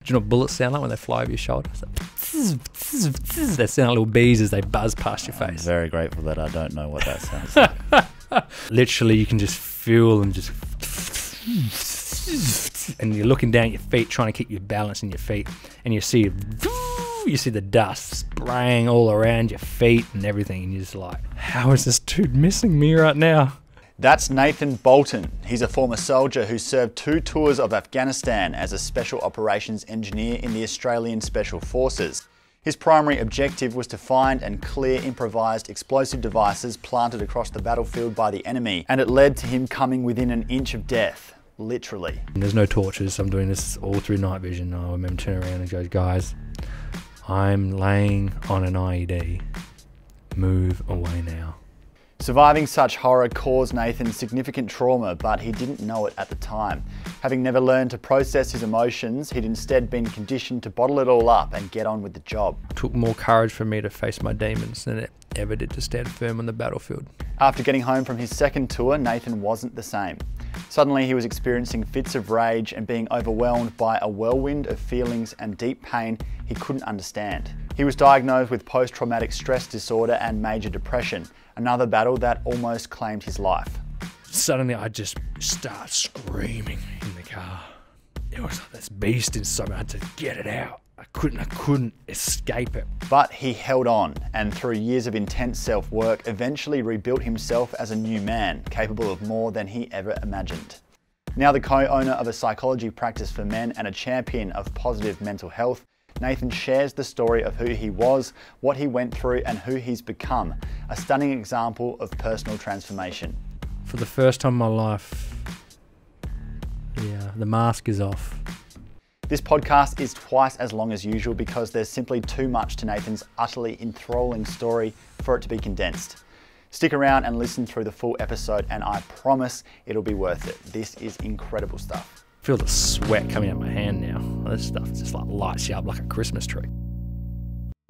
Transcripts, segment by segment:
Do you know what bullets sound like when they fly over your shoulder? It's like, they sound like little bees as they buzz past your face. I'm very grateful that I don't know what that sounds like. Literally, you can just feel them just... And you're looking down at your feet, trying to keep your balance in your feet. And you see the dust spraying all around your feet and everything. And you're just like, how is this dude missing me right now? That's Nathan Bolton. He's a former soldier who served 2 tours of Afghanistan as a Special Operations Engineer in the Australian Special Forces. His primary objective was to find and clear improvised explosive devices planted across the battlefield by the enemy, and it led to him coming within an inch of death, literally. There's no torches. I'm doing this all through night vision. I remember turning around and go, guys, I'm laying on an IED. Move away now. Surviving such horror caused Nathan significant trauma, but he didn't know it at the time. Having never learned to process his emotions, he'd instead been conditioned to bottle it all up and get on with the job. It took more courage for me to face my demons than it ever did to stand firm on the battlefield. After getting home from his second tour, Nathan wasn't the same. Suddenly he was experiencing fits of rage and being overwhelmed by a whirlwind of feelings and deep pain he couldn't understand. He was diagnosed with post-traumatic stress disorder and major depression, another battle that almost claimed his life. Suddenly I just start screaming in the car. It was like this beast inside me. I had to get it out. I couldn't escape it. But he held on, and through years of intense self-work, eventually rebuilt himself as a new man, capable of more than he ever imagined. Now the co-owner of a psychology practice for men and a champion of positive mental health, Nathan shares the story of who he was, what he went through, and who he's become. A stunning example of personal transformation. For the first time in my life, the mask is off. This podcast is twice as long as usual because there's simply too much to Nathan's utterly enthralling story for it to be condensed. Stick around and listen through the full episode, and I promise it'll be worth it. This is incredible stuff. I feel the sweat coming out of my hand now. This stuff just like lights you up like a Christmas tree.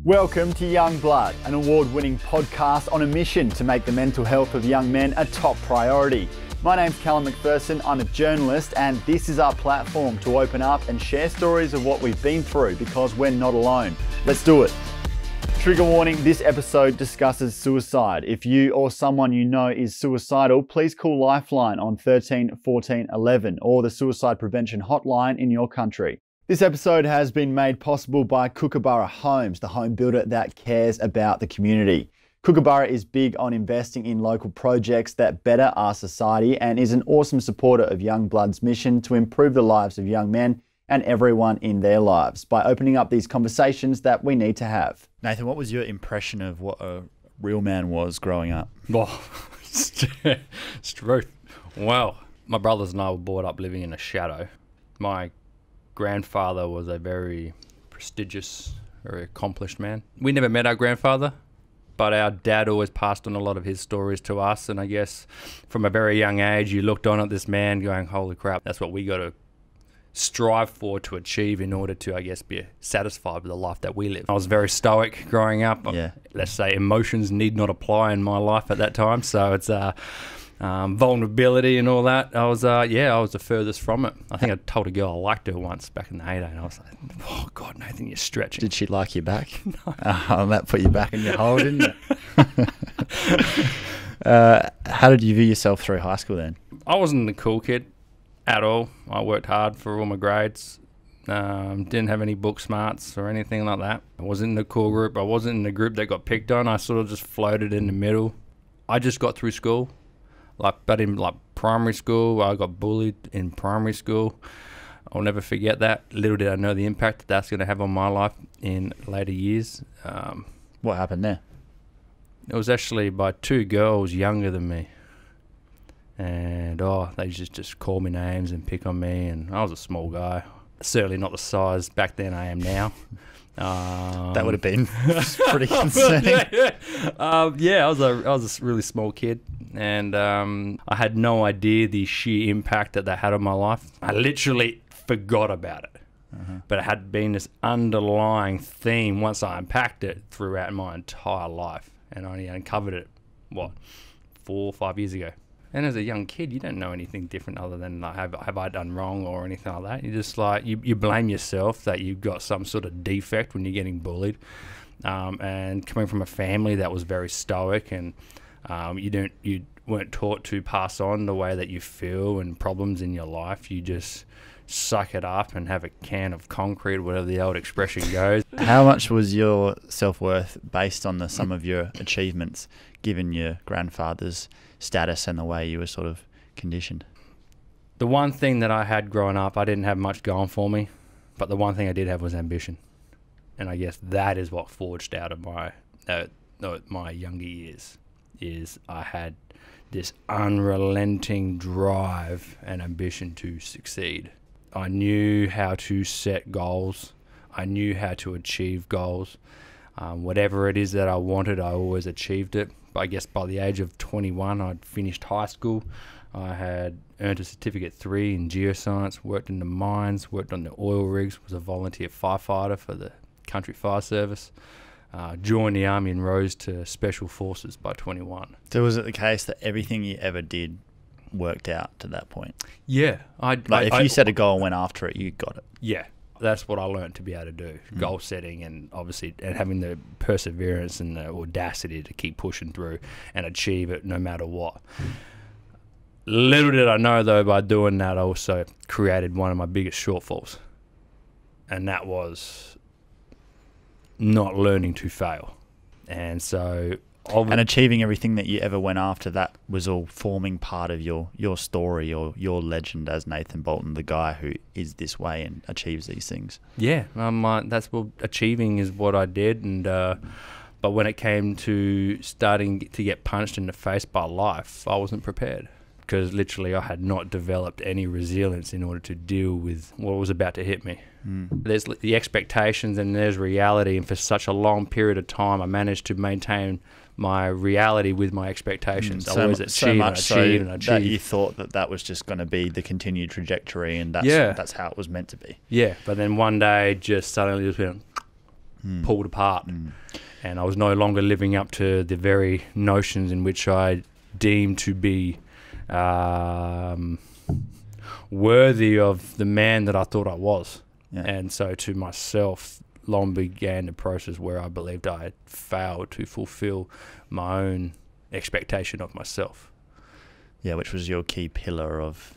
Welcome to Young Blood, an award-winning podcast on a mission to make the mental health of young men a top priority. My name's Callum McPherson, I'm a journalist, and this is our platform to open up and share stories of what we've been through because we're not alone. Let's do it. Trigger warning, this episode discusses suicide. If you or someone you know is suicidal, please call Lifeline on 13 14 11 or the suicide prevention hotline in your country. This episode has been made possible by Kookaburra Homes, the home builder that cares about the community. Kookaburra is big on investing in local projects that better our society and is an awesome supporter of Young Blood's mission to improve the lives of young men and everyone in their lives by opening up these conversations that we need to have. Nathan, what was your impression of what a real man was growing up? Oh, it's truth. Well, my brothers and I were brought up living in a shadow. My grandfather was a very prestigious, very accomplished man. We never met our grandfather, but our dad always passed on a lot of his stories to us. And I guess from a very young age, you looked on at this man going, holy crap, that's what we got to strive for to achieve in order to, I guess, be satisfied with the life that we live. I was very stoic growing up. Yeah. Let's say emotions need not apply in my life at that time. So it's vulnerability and all that. I was the furthest from it. I think I told a girl I liked her once back in the heyday, and I was like, oh God, Nathan, you're stretching. Did she like you back? No. That put you back in your hole, didn't it? How did you view yourself through high school then? I wasn't the cool kid at all. I worked hard for all my grades. Didn't have any book smarts or anything like that. I wasn't in the cool group. I wasn't in the group that got picked on. I sort of just floated in the middle. I just got through school. But in primary school, I got bullied in primary school. I'll never forget that. Little did I know the impact that that's going to have on my life in later years. What happened there? It was actually by 2 girls younger than me. And they just call me names and pick on me, and I was a small guy. Certainly not the size back then I am now. That would have been pretty concerning. I was a really small kid, and I had no idea the sheer impact that had on my life. I literally forgot about it. But it had been this underlying theme once I unpacked it throughout my entire life, and I only uncovered it 4 or 5 years ago. And as a young kid, you don't know anything different other than like, have I done wrong or anything like that. You just like you blame yourself that you've got some sort of defect when you're getting bullied. And coming from a family that was very stoic, and you weren't taught to pass on the way that you feel and problems in your life. You just suck it up and have a can of concrete, whatever the old expression goes. How much was your self-worth based on the sum of your achievements, given your grandfather's status and the way you were sort of conditioned? The one thing that I had growing up, I didn't have much going for me, but the one thing I did have was ambition. And I guess that is what forged out of my younger years, is I had this unrelenting drive and ambition to succeed. I knew how to set goals. I knew how to achieve goals. Whatever it is that I wanted, I always achieved it. But I guess by the age of 21, I'd finished high school. I had earned a certificate 3 in geoscience, worked in the mines, worked on the oil rigs, was a volunteer firefighter for the Country Fire Service. Joined the Army and rose to Special Forces by 21. So was it the case that everything you ever did worked out to that point? Yeah. If you set a goal and went after it, you got it. Yeah. That's what I learned to be able to do. Goal setting, and obviously and having the perseverance and the audacity to keep pushing through and achieve it no matter what. Little did I know, though, by doing that, I also created one of my biggest shortfalls. And that was not learning to fail. And so... And achieving everything that you ever went after, that was all forming part of your story or your legend as Nathan Bolton, the guy who is this way and achieves these things. Yeah, that's what achieving is what I did. And but when it came to starting to get punched in the face by life, I wasn't prepared, because literally I had not developed any resilience in order to deal with what was about to hit me. There's the expectations and there's reality, and for such a long period of time I managed to maintain my reality with my expectations. I always achieved that you thought that was just going to be the continued trajectory, and that's how it was meant to be. Yeah, but then one day just suddenly just went pulled apart, and I was no longer living up to the very notions in which I deemed to be worthy of the man that I thought I was. Yeah. And so to myself, long began the process where I believed I had failed to fulfill my own expectation of myself. Yeah, which was your key pillar of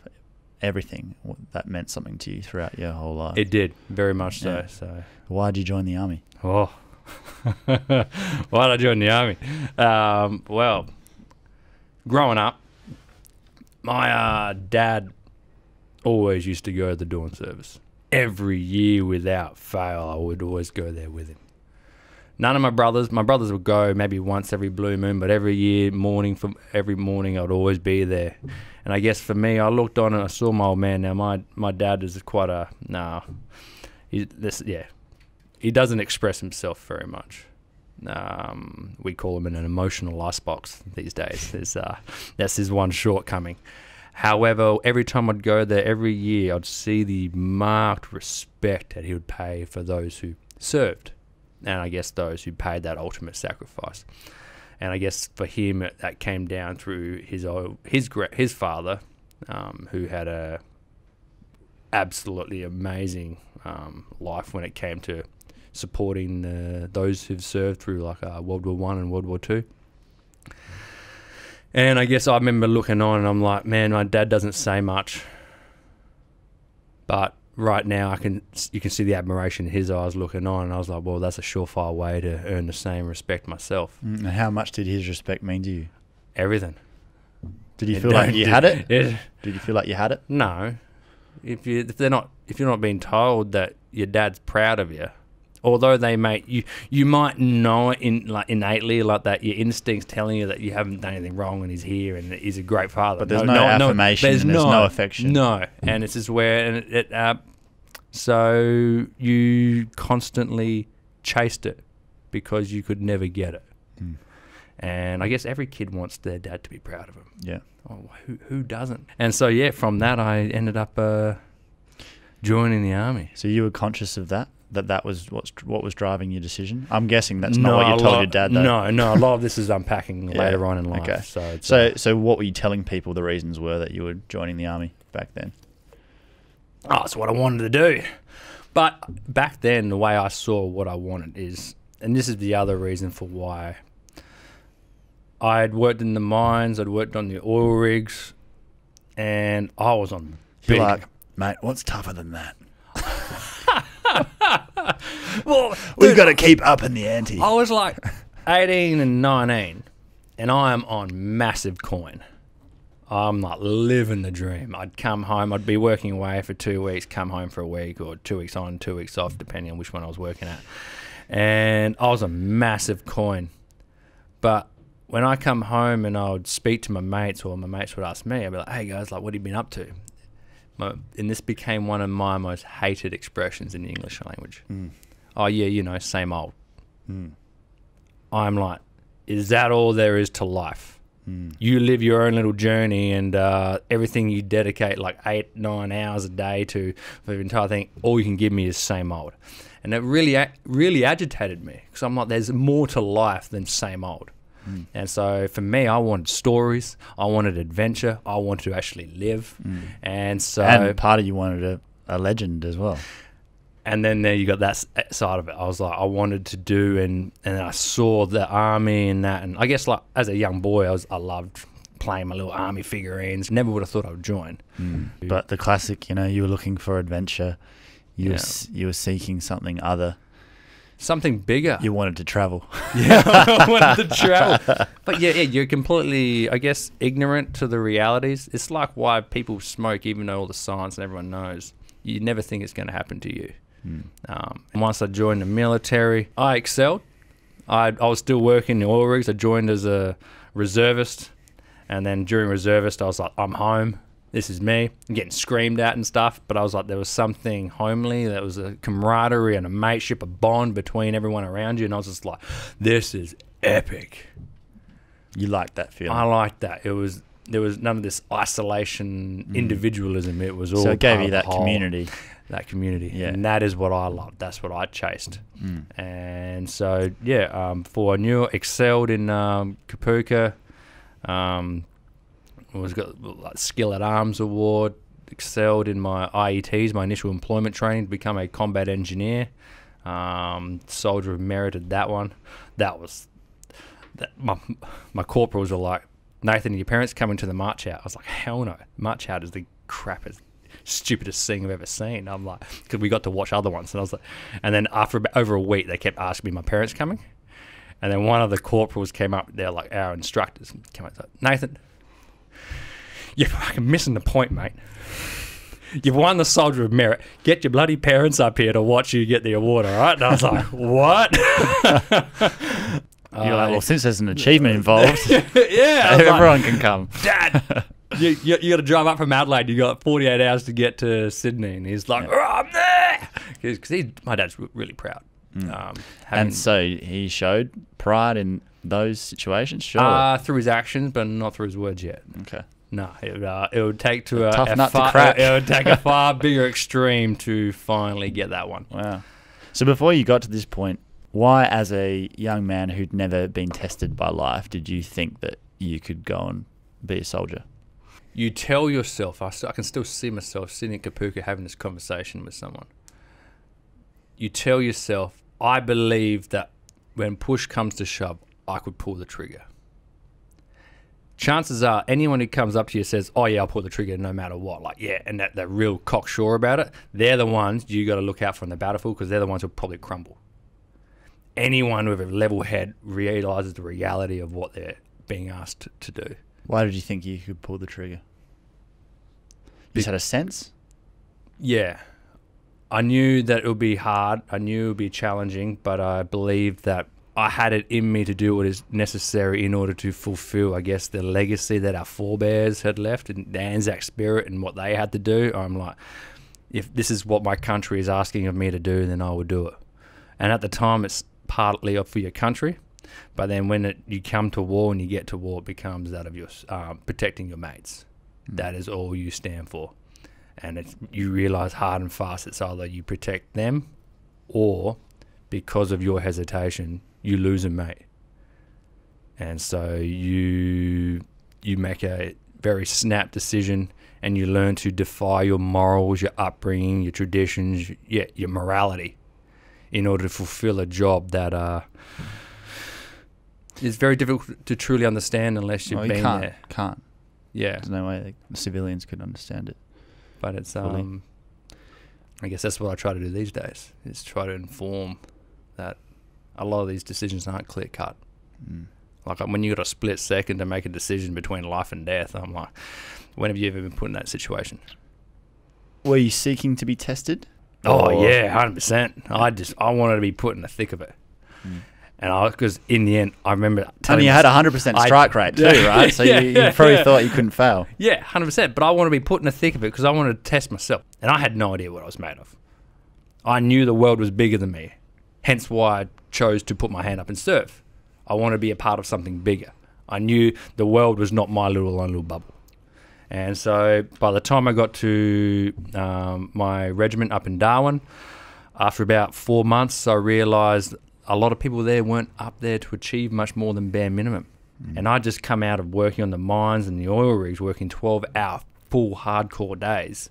everything. That meant something to you throughout your whole life. It did, very much so. So, why did you join the Army? Oh, why did I join the Army? Well, growing up, my dad always used to go to the dawn service. Every year without fail, I would always go there with him. None of my brothers would go maybe once every blue moon, but every morning I'd always be there. And I guess for me, I looked on and I saw my old man. Now my dad is quite a he doesn't express himself very much. We call him an emotional icebox these days. That's his one shortcoming. However, every time I'd go there, every year, I'd see the marked respect that he would pay for those who served, and I guess those who paid that ultimate sacrifice. And I guess for him, that came down through his father, who had a absolutely amazing life when it came to supporting those who've served through like World War I and World War II. And I guess I remember looking on and I'm like, man, my dad doesn't say much, but right now you can see the admiration in his eyes looking on, and I was like, well, that's a surefire way to earn the same respect myself. And how much did his respect mean to you? Everything. Did you feel like you had it? Yeah. Did you feel like you had it? No. If you're not being told that your dad's proud of you, although you might know it innately, like that your instincts telling you that you haven't done anything wrong and he's here and he's a great father. But there's no affirmation, there's no affection. No, and it's just where so you constantly chased it because you could never get it. And I guess every kid wants their dad to be proud of them. Yeah. Oh, who doesn't? And so from that I ended up joining the Army. So you were conscious of that that was what was driving your decision? I'm guessing that's not what you told your dad, though. No. A lot of this is unpacking later on in life. Okay. So what were you telling people the reasons were that you were joining the army back then? Oh, it's what I wanted to do. But back then, the way I saw what I wanted is, and this is the other reason for why, I'd worked in the mines, I'd worked on the oil rigs, and I was on big... You're like, mate, what's tougher than that? Well, we've got to keep up in the ante. I was like 18 and 19, and I am on massive coin. I'm like living the dream. I'd come home, I'd be working away for 2 weeks, come home for a week, or 2 weeks on, 2 weeks off, depending on which one I was working at. And I was a massive coin. But when I come home and I would speak to my mates, or my mates would ask me, I'd be like, hey guys, like, what have you been up to? And this became one of my most hated expressions in the English language. Oh yeah, same old. I'm like, is that all there is to life? You live your own little journey, and everything you dedicate like 8-9 hours a day to for the entire thing, all you can give me is same old. And it really agitated me, because I'm like, there's more to life than same old. And so for me, I wanted stories, I wanted adventure, I wanted to actually live. And part of you wanted a legend as well. And then there you got that side of it. I was like, I wanted to do, and I saw the army and that. And I guess, like, as a young boy, I loved playing my little army figurines. Never would have thought I would join. But the classic, you were looking for adventure. You were seeking something other. Something bigger. You wanted to travel. Yeah, I wanted to travel. But yeah, you're completely, I guess, ignorant to the realities. It's like why people smoke, even though all the science and everyone knows. You never think it's going to happen to you. And once I joined the military, I excelled. I was still working in the oil rigs. I joined as a reservist. And then during reservist, I was like, I'm home. This is me. I'm getting screamed at and stuff. But I was like, there was something homely. There was a camaraderie and a mateship, a bond between everyone around you. And I was just like, this is epic. You liked that feeling? I liked that. There was none of this isolation, individualism. It was all so it gave you that community. That community. Yeah. And that is what I loved. That's what I chased. And so, before I knew it, excelled in Kapuka. Was got like Skill at Arms Award. Excelled in my IETs, my initial employment training, to become a combat engineer. Soldier of Merit at that one. My corporals were like, Nathan, your parents coming to the march out? I was like, hell no. March out is the crappiest, stupidest thing I've ever seen. I'm like, because we got to watch other ones. And I was like, and then after over a week, they kept asking me, my parents coming? And then one of the corporals came up, they're like our instructors, came up and said, Nathan, you're fucking missing the point, mate. You've won the Soldier of Merit. Get your bloody parents up here to watch you get the award, all right? And I was like, what? You're like, well, since there's an achievement involved, everyone can come. Dad, you got to drive up from Adelaide. You got 48 hours to get to Sydney. And he's like, oh, I'm there. Because my dad's really proud. And so he showed pride in those situations, sure? Through his actions, but not through his words yet. Okay. No, it would take to tough nut to crack. It would take a far bigger extreme to finally get that one. Wow. So before you got to this point, why, as a young man who'd never been tested by life, did you think that you could go and be a soldier? You tell yourself, I can still see myself sitting in Kapuka having this conversation with someone. You tell yourself, I believe that when push comes to shove, I could pull the trigger. Chances are anyone who comes up to you says, oh yeah, I'll pull the trigger no matter what, like, yeah, and they're real cocksure about it, they're the ones you got to look out for in the battlefield, because they're the ones who'll probably crumble. Anyone with a level head realizes the reality of what they're being asked to do. Why did you think you could pull the trigger? You just had a sense? Yeah. I knew that it would be hard. I knew it would be challenging, but I believed that I had it in me to do what is necessary in order to fulfill, I guess, the legacy that our forebears had left, and the Anzac spirit and what they had to do. I'm like, if this is what my country is asking of me to do, then I will do it. And at the time, it's partly for your country, but then when you come to war and you get to war, it becomes that of your protecting your mates. That is all you stand for. And you realise hard and fast it's either you protect them or because of your hesitation, you lose a mate. And so you make a very snap decision, and you learn to defy your morals, your upbringing, your traditions, your morality, in order to fulfill a job that is very difficult to truly understand unless you've been there. Can't. Yeah. There's no way the civilians could understand it. But it's fully. I guess that's what I try to do these days, is try to inform that a lot of these decisions aren't clear cut. Like when you got a split second to make a decision between life and death, I'm like, when have you ever been put in that situation? Were you seeking to be tested? Oh yeah, 100%. I wanted to be put in the thick of it. And because in the end, I remember and you had 100% strike rate too, right? So you probably thought you couldn't fail. Yeah, 100%. But I want to be put in the thick of it because I wanted to test myself. And I had no idea what I was made of. I knew the world was bigger than me. Hence why I chose to put my hand up and serve. I want to be a part of something bigger. I knew the world was not my little bubble. And so by the time I got to my regiment up in Darwin, after about 4 months, I realised a lot of people there weren't up there to achieve much more than bare minimum. And I just come out of working on the mines and the oil rigs, working 12-hour full hardcore days.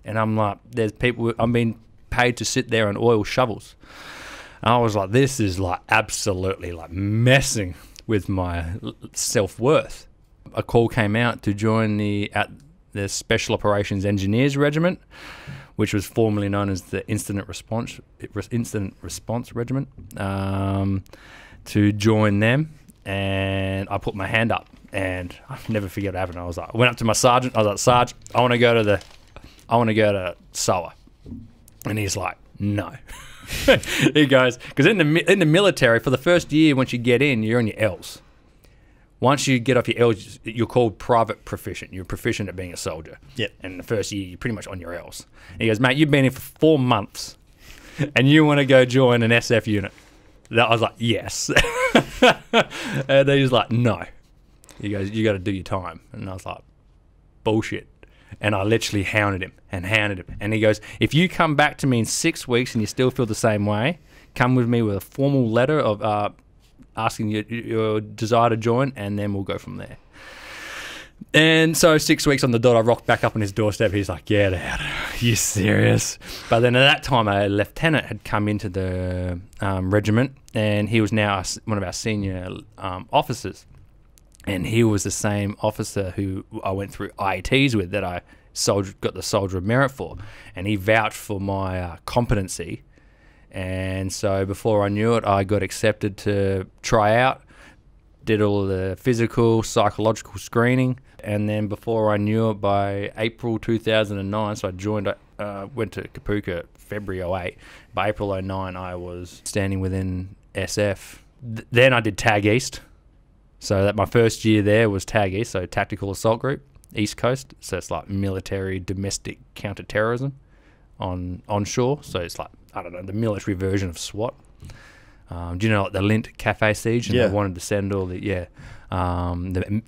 And I'm like, there's people, I'm being paid to sit there and oil shovels. And I was like, this is like absolutely like messing with my self-worth. A call came out to join the Special Operations Engineers Regiment, which was formerly known as the Incident Response Regiment, to join them. And I put my hand up, and I'll never forget what happened. I went up to my sergeant. I was like, Sarge, I want to go to SOA. And he's like, no. He goes, because in the military, for the first year, once you get in, you're on your L's. Once you get off your L's, you're called private proficient. You're proficient at being a soldier. Yep. And the first year, you're pretty much on your L's. And he goes, mate, you've been here for 4 months, and you want to go join an SF unit. I was like, yes. And he was like, no. He goes, you got to do your time. And I was like, bullshit. And I literally hounded him. And he goes, if you come back to me in 6 weeks and you still feel the same way, come with me with a formal letter of asking your desire to join, and then we'll go from there. And so 6 weeks on the dot, I rocked back up on his doorstep. He's like, get out. Are you serious? But then at that time, a lieutenant had come into the regiment, and he was now one of our senior officers. And he was the same officer who I went through IETs with, that I got the Soldier of Merit for. And he vouched for my competency. And so before I knew it, I got accepted to try out, did all the physical, psychological screening. And then before I knew it, by April 2009, so I joined, went to Kapuka February 08. By April 09, I was standing within SF. Then I did TAG East. So that my first year there was TAG East, so Tactical Assault Group, East Coast. So it's like military domestic counter-terrorism onshore. So it's like, I don't know, the military version of SWAT. Do you know like the Lint Cafe siege? And they wanted to send all the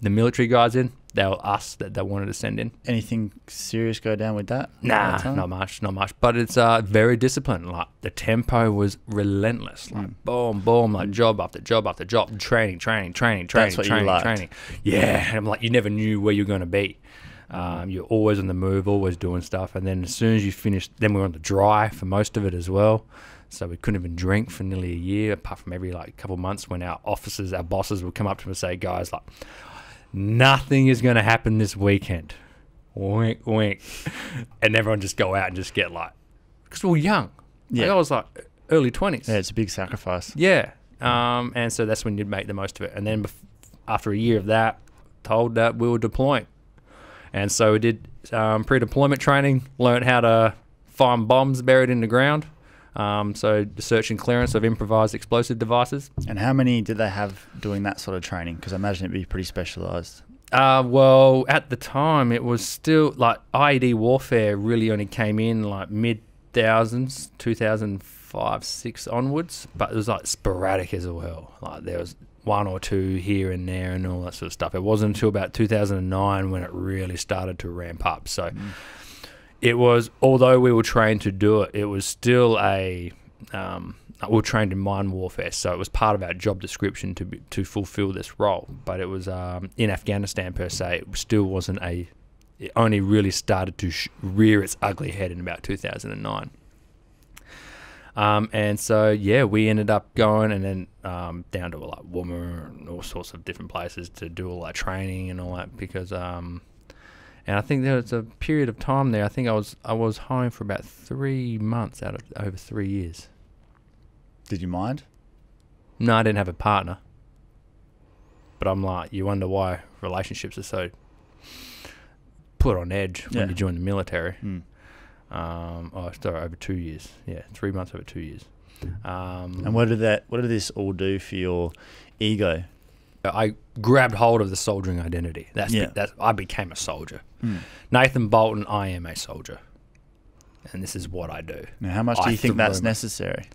military guys in. They were us that they wanted to send in. Anything serious go down with that? Nah, not much. But it's very disciplined. Like the tempo was relentless. Like boom, boom, like job after job after job, training. That's what you liked. Yeah, and I'm like, you never knew where you're going to be. You're always on the move, always doing stuff. And then as soon as you finished, then we were on the dry for most of it as well. So we couldn't even drink for nearly a year, apart from every couple of months when our bosses would come up to us and say, guys, like, nothing is going to happen this weekend. Wink, wink. And everyone just go out and just get because we were young. Yeah. I was early 20s. Yeah, it's a big sacrifice. Yeah. And so that's when you'd make the most of it. And then after a year of that, told that we were deploying. And so we did pre-deployment training, learned how to find bombs buried in the ground. So the search and clearance of improvised explosive devices. And how many did they have doing that sort of training? Because I imagine it'd be pretty specialised. Well, at the time, it was still IED warfare really only came in mid-thousands, 2005, 6 onwards. But it was sporadic as well. There was one or two here and there and all that sort of stuff. It wasn't until about 2009 when it really started to ramp up. So it was, although we were trained to do it, it was still a we were trained in mine warfare, so it was part of our job description to fulfill this role. But it was in Afghanistan per se. It still wasn't it only really started to rear its ugly head in about 2009. And so, yeah, we ended up going and then down to like Woomera and all sorts of different places to do all that training and all that because, and I think there was a period of time there. I think I was home for about 3 months out of over 3 years. Did you mind? No, I didn't have a partner. But I'm like, you wonder why relationships are so put on edge when you join the military. Over 2 years. Yeah, 3 months over 2 years. And what did this all do for your ego? I grabbed hold of the soldiering identity. I became a soldier. Nathan Bolton, I am a soldier. And this is what I do. Now, how much do you think that's necessary?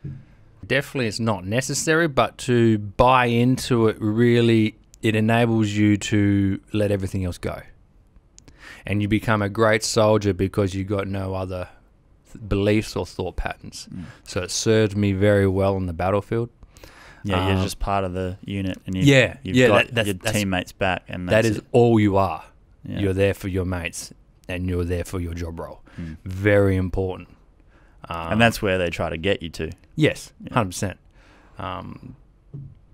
Definitely it's not necessary, but to buy into it really, it enables you to let everything else go. And you become a great soldier because you got no other beliefs or thought patterns. So it served me very well on the battlefield. Yeah, you're just part of the unit, and you've got your teammates back, and that is all you are. Yeah. You're there for your mates, and you're there for your job role. Very important. And that's where they try to get you to. Yes, 100%.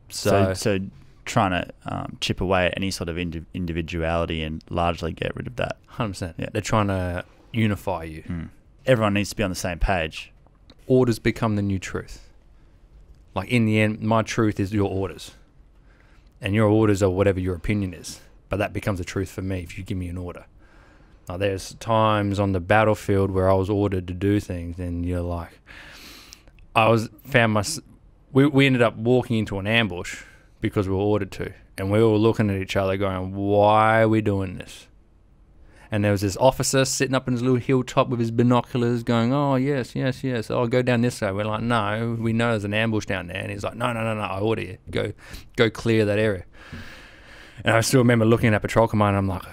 So trying to chip away at any sort of individuality and largely get rid of that. 100%. Yeah. They're trying to unify you. Everyone needs to be on the same page. Orders become the new truth. Like in the end, my truth is your orders. And your orders are whatever your opinion is. But that becomes the truth for me if you give me an order. Now, there's times on the battlefield where I was ordered to do things and you're like, we ended up walking into an ambush because we were ordered to. And we were looking at each other going, why are we doing this? And there was this officer sitting up in his little hilltop with his binoculars going, oh, yes. Oh, go down this way. We're like, no, we know there's an ambush down there. And he's like, no, I order you. Go clear that area. And I still remember looking at Patrol Command and I'm like,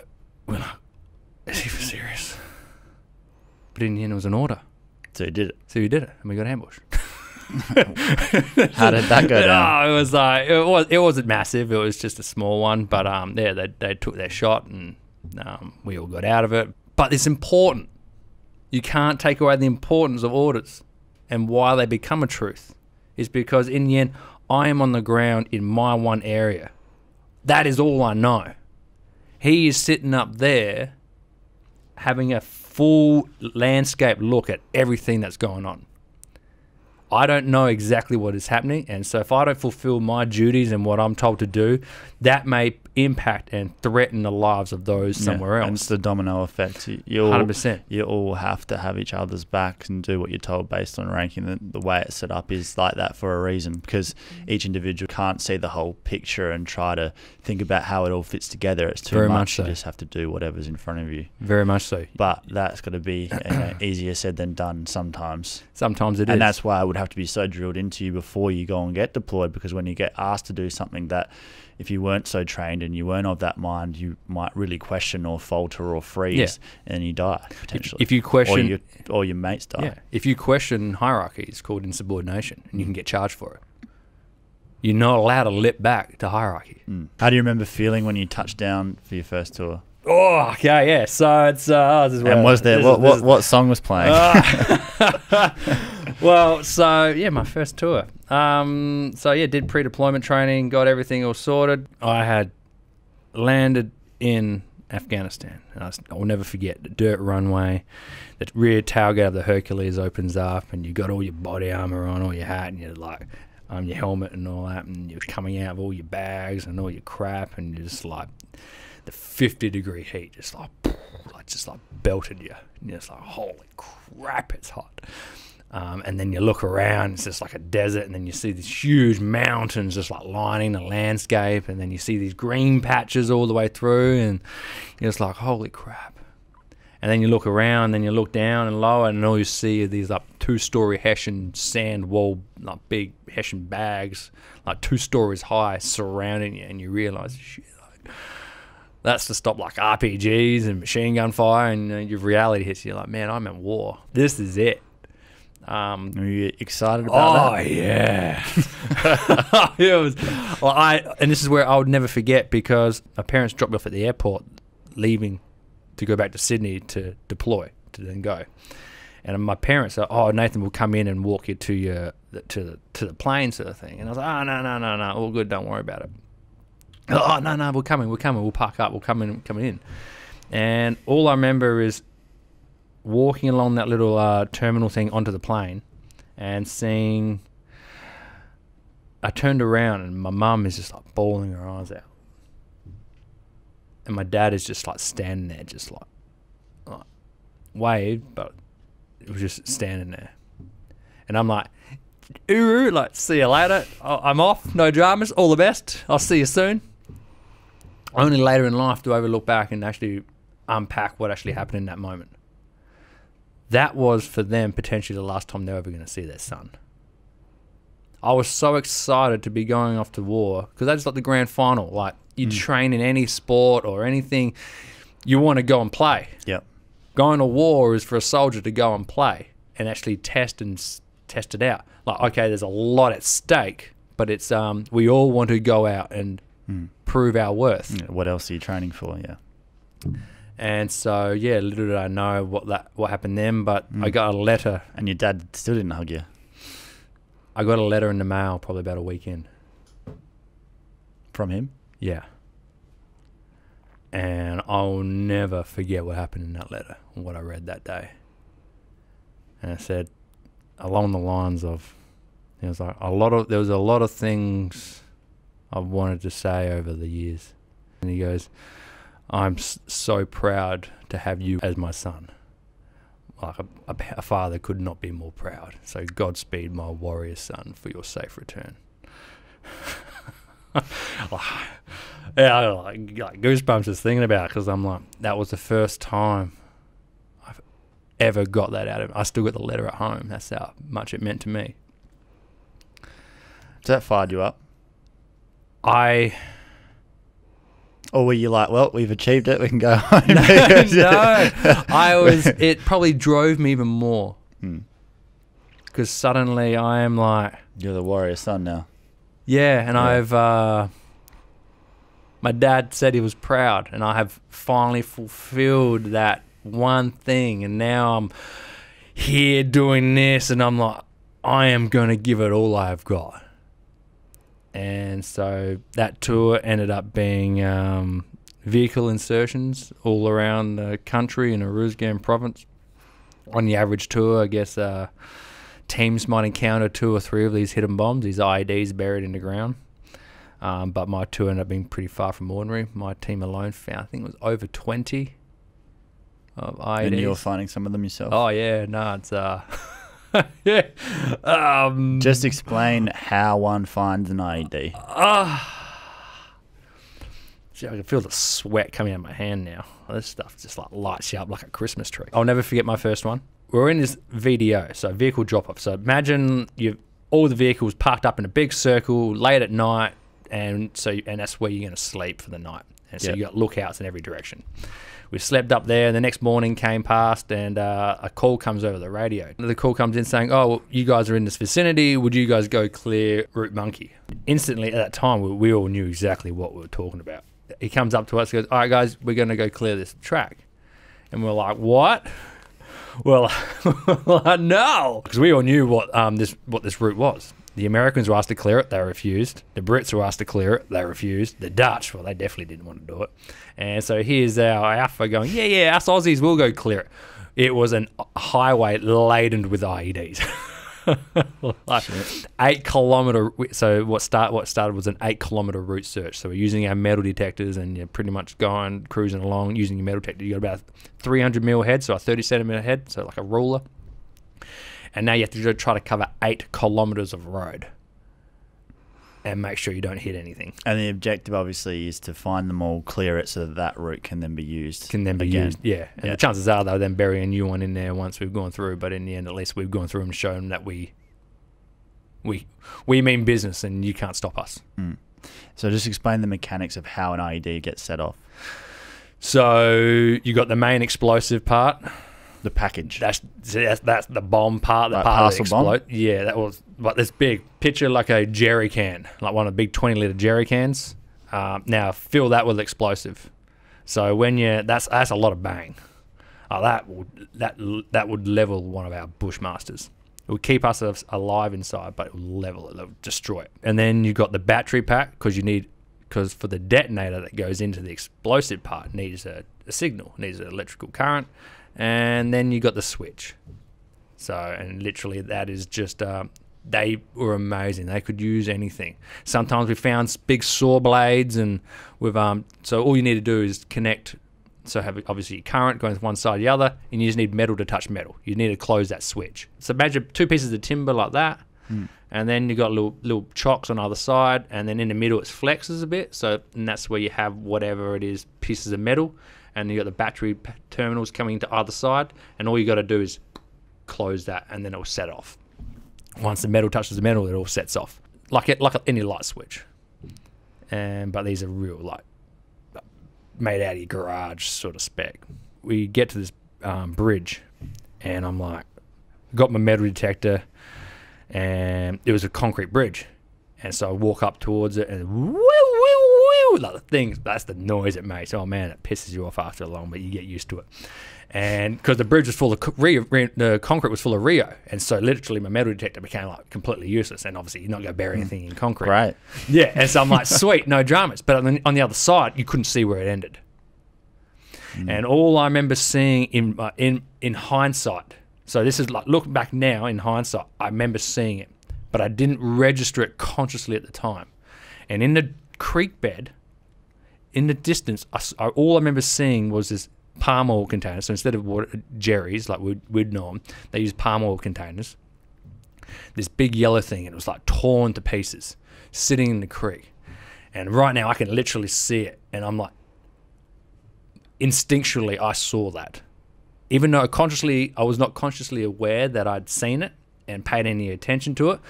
is he for serious? But in the end, it was an order. So he did it. And we got ambushed. How did that go down? It was like it wasn't massive. It was just a small one. But they took their shot and we all got out of it. But it's important. You can't take away the importance of orders and why they become a truth. Is because in the end, I am on the ground in my one area. That is all I know. He is sitting up there having a full landscape look at everything that's going on. I don't know exactly what is happening, and so if I don't fulfill my duties and what I'm told to do, that may impact and threaten the lives of those somewhere else. And it's the domino effect. 100%. You all have to have each other's backs and do what you're told based on ranking. The way it's set up is like that for a reason, because each individual can't see the whole picture and try to think about how it all fits together. It's too much. You just have to do whatever's in front of you. Very much so. But that's got to be easier said than done sometimes. Sometimes it is. And that's why it would have to be so drilled into you before you go and get deployed, because when you get asked to do something that if you weren't so trained and you weren't of that mind, you might really question or falter or freeze and you die potentially. If you question... Or your mates die. Yeah. If you question hierarchy, it's called insubordination and you can get charged for it. You're not allowed to lip back to hierarchy. How do you remember feeling when you touched down for your first tour? Oh, okay, yeah. So it's... what song was playing? Well, so yeah, my first tour. Did pre-deployment training, got everything all sorted. I had landed in Afghanistan. I'll never forget the dirt runway. The rear tailgate of the Hercules opens up, and you got all your body armor on, all your hat, and you're like, your helmet and all that, and you're coming out of all your bags and all your crap, and you're just like the 50-degree heat, just like belted you. And you're just like, holy crap, it's hot. And then you look around, it's just like a desert, and then you see these huge mountains just like lining the landscape, and then you see these green patches all the way through, and you're just like, holy crap. And then you look around, then you look down and lower, and all you see are these like 2-story Hessian sand wall, like big Hessian bags, like 2 stories high surrounding you, and you realize, shit, like, that's to stop like RPGs and machine gun fire, and your reality hits you. You're like, man, I'm at war. This is it. Were you excited about that? Oh, yeah. It was, and this is where I would never forget, because my parents dropped me off at the airport, leaving to go back to Sydney to deploy, to then go. And my parents said, "Oh, Nathan will come in and walk you to the plane," sort of thing. And I was like, "Oh, no, all good, don't worry about it." "Oh, no, we're coming, we'll park up, we'll come in." And all I remember is walking along that little terminal thing onto the plane and seeing, I turned around and my mum is just like bawling her eyes out. And my dad is just like standing there, just like waved, but it was just standing there. And I'm like, "Uru, like, see you later. I'm off. No dramas. All the best. I'll see you soon." Only later in life do I ever look back and actually unpack what actually happened in that moment. That was, for them, potentially the last time they're ever going to see their son. I was so excited to be going off to war, because that's like the grand final. Like, you train in any sport or anything, you want to go and play. Yep. Going to war is for a soldier to go and play and actually test it out. Like, okay, there's a lot at stake, but it's we all want to go out and prove our worth. Yeah, what else are you training for? Yeah. And so, yeah, little did I know what happened then, but I got a letter. And your dad still didn't hug you? I got a letter in the mail probably about a week in. From him? Yeah. And I'll never forget what happened in that letter, what I read that day. And it said, along the lines of, there was a lot of things I've wanted to say over the years. And he goes, "I'm so proud to have you as my son. Like a father could not be more proud. So Godspeed, my warrior son, for your safe return." Yeah, I like goosebumps just thinking about it, because I'm like, that was the first time I've ever got that out of him. I still got the letter at home. That's how much it meant to me. So that fired you up? Or were you like, well, we've achieved it, we can go home? No. It probably drove me even more. Because suddenly I am like... You're the warrior son now. Yeah, and I've... my dad said he was proud, and I have finally fulfilled that one thing, and now I'm here doing this, and I'm like, I am going to give it all I've got. And so that tour ended up being vehicle insertions all around the country in Uruzgan province. On the average tour, I guess teams might encounter 2 or 3 of these hidden bombs, these IEDs buried in the ground. But my tour ended up being pretty far from ordinary. My team alone found, I think it was over 20 of IEDs. And you were finding some of them yourself? Oh, yeah. No, it's... yeah. Just explain how one finds an IED. See, I can feel the sweat coming out of my hand now. This stuff just like lights you up like a Christmas tree. I'll never forget my first one. We're in this VDO, so vehicle drop-off. So imagine all the vehicles parked up in a big circle late at night, and that's where you're going to sleep for the night. And so you got lookouts in every direction. We slept up there, and the next morning came past, and a call comes over the radio. The call comes in saying, "Oh, well, you guys are in this vicinity. Would you guys go clear Route Monkey?" Instantly, at that time, we all knew exactly what we were talking about. He comes up to us and goes, "All right, guys, we're going to go clear this track." And we're like, "What?" Well, no, because we all knew what this route was. The Americans were asked to clear it, they refused. The Brits were asked to clear it, they refused. The Dutch, well, they definitely didn't want to do it. And so here's our alpha going, yeah, us Aussies will go clear it. It was a highway laden with IEDs. Like 8 kilometre. So what started was an 8 kilometre route search. So we're using our metal detectors, and you're pretty much going cruising along using your metal detector. You got about 300 mil head, so a 30 centimetre head, so like a ruler. And now you have to try to cover 8 kilometres of road and make sure you don't hit anything. And the objective, obviously, is to find them all, clear it, so that route can then be used. Yeah. And the chances are they'll then bury a new one in there once we've gone through. But in the end, at least we've gone through and shown that we mean business, and you can't stop us. So just explain the mechanics of how an IED gets set off. So you got the main explosive part, The package. That's the bomb part. The Like part that parcel bomb? explode. Yeah, that was like this big picture, like a jerry can, like one of the big 20-liter jerry cans. Now fill that with explosive. So when that's a lot of bang. That would level one of our bushmasters. It would keep us alive inside, but it would level it, it would destroy it. And then you got the battery pack because for the detonator that goes into the explosive part needs a signal, needs an electrical current, and then you got the switch. So, and literally that is just, they were amazing. They could use anything. Sometimes we found big saw blades, and so all you need to do is connect. So have obviously current going from one side to the other, and you just need metal to touch metal. You need to close that switch. So imagine 2 pieces of timber like that, and then you got little chocks on either side, and then in the middle it flexes a bit. And that's where you have whatever it is, pieces of metal, and you got the battery terminals coming to either side, and all you got to do is close that, and then it will set off. Once the metal touches the metal, it all sets off like any light switch. But these are real made out of your garage sort of spec. We get to this bridge, and I'm like, got my metal detector, and it was a concrete bridge, and so I walk up towards it, and woo, woo, woo, like the thing, that's the noise it makes. Oh man, it pisses you off after long, but you get used to it. And because the bridge was full of the concrete was full of Rio, and so literally my metal detector became like completely useless. And obviously you're not going to bury anything in concrete, Right. Yeah. And so I'm like, sweet, no dramas. But on the other side, you couldn't see where it ended. And all I remember seeing in hindsight, so this is like looking back now in hindsight, I remember seeing it, but I didn't register it consciously at the time. And in the creek bed, in the distance, all I remember seeing was this palm oil container. So instead of jerry's like we'd know them, they use palm oil containers. This big yellow thing, and it was like torn to pieces, sitting in the creek. And right now I can literally see it, and I'm like, instinctually I saw that, even though I was not consciously aware that I'd seen it and paid any attention to it,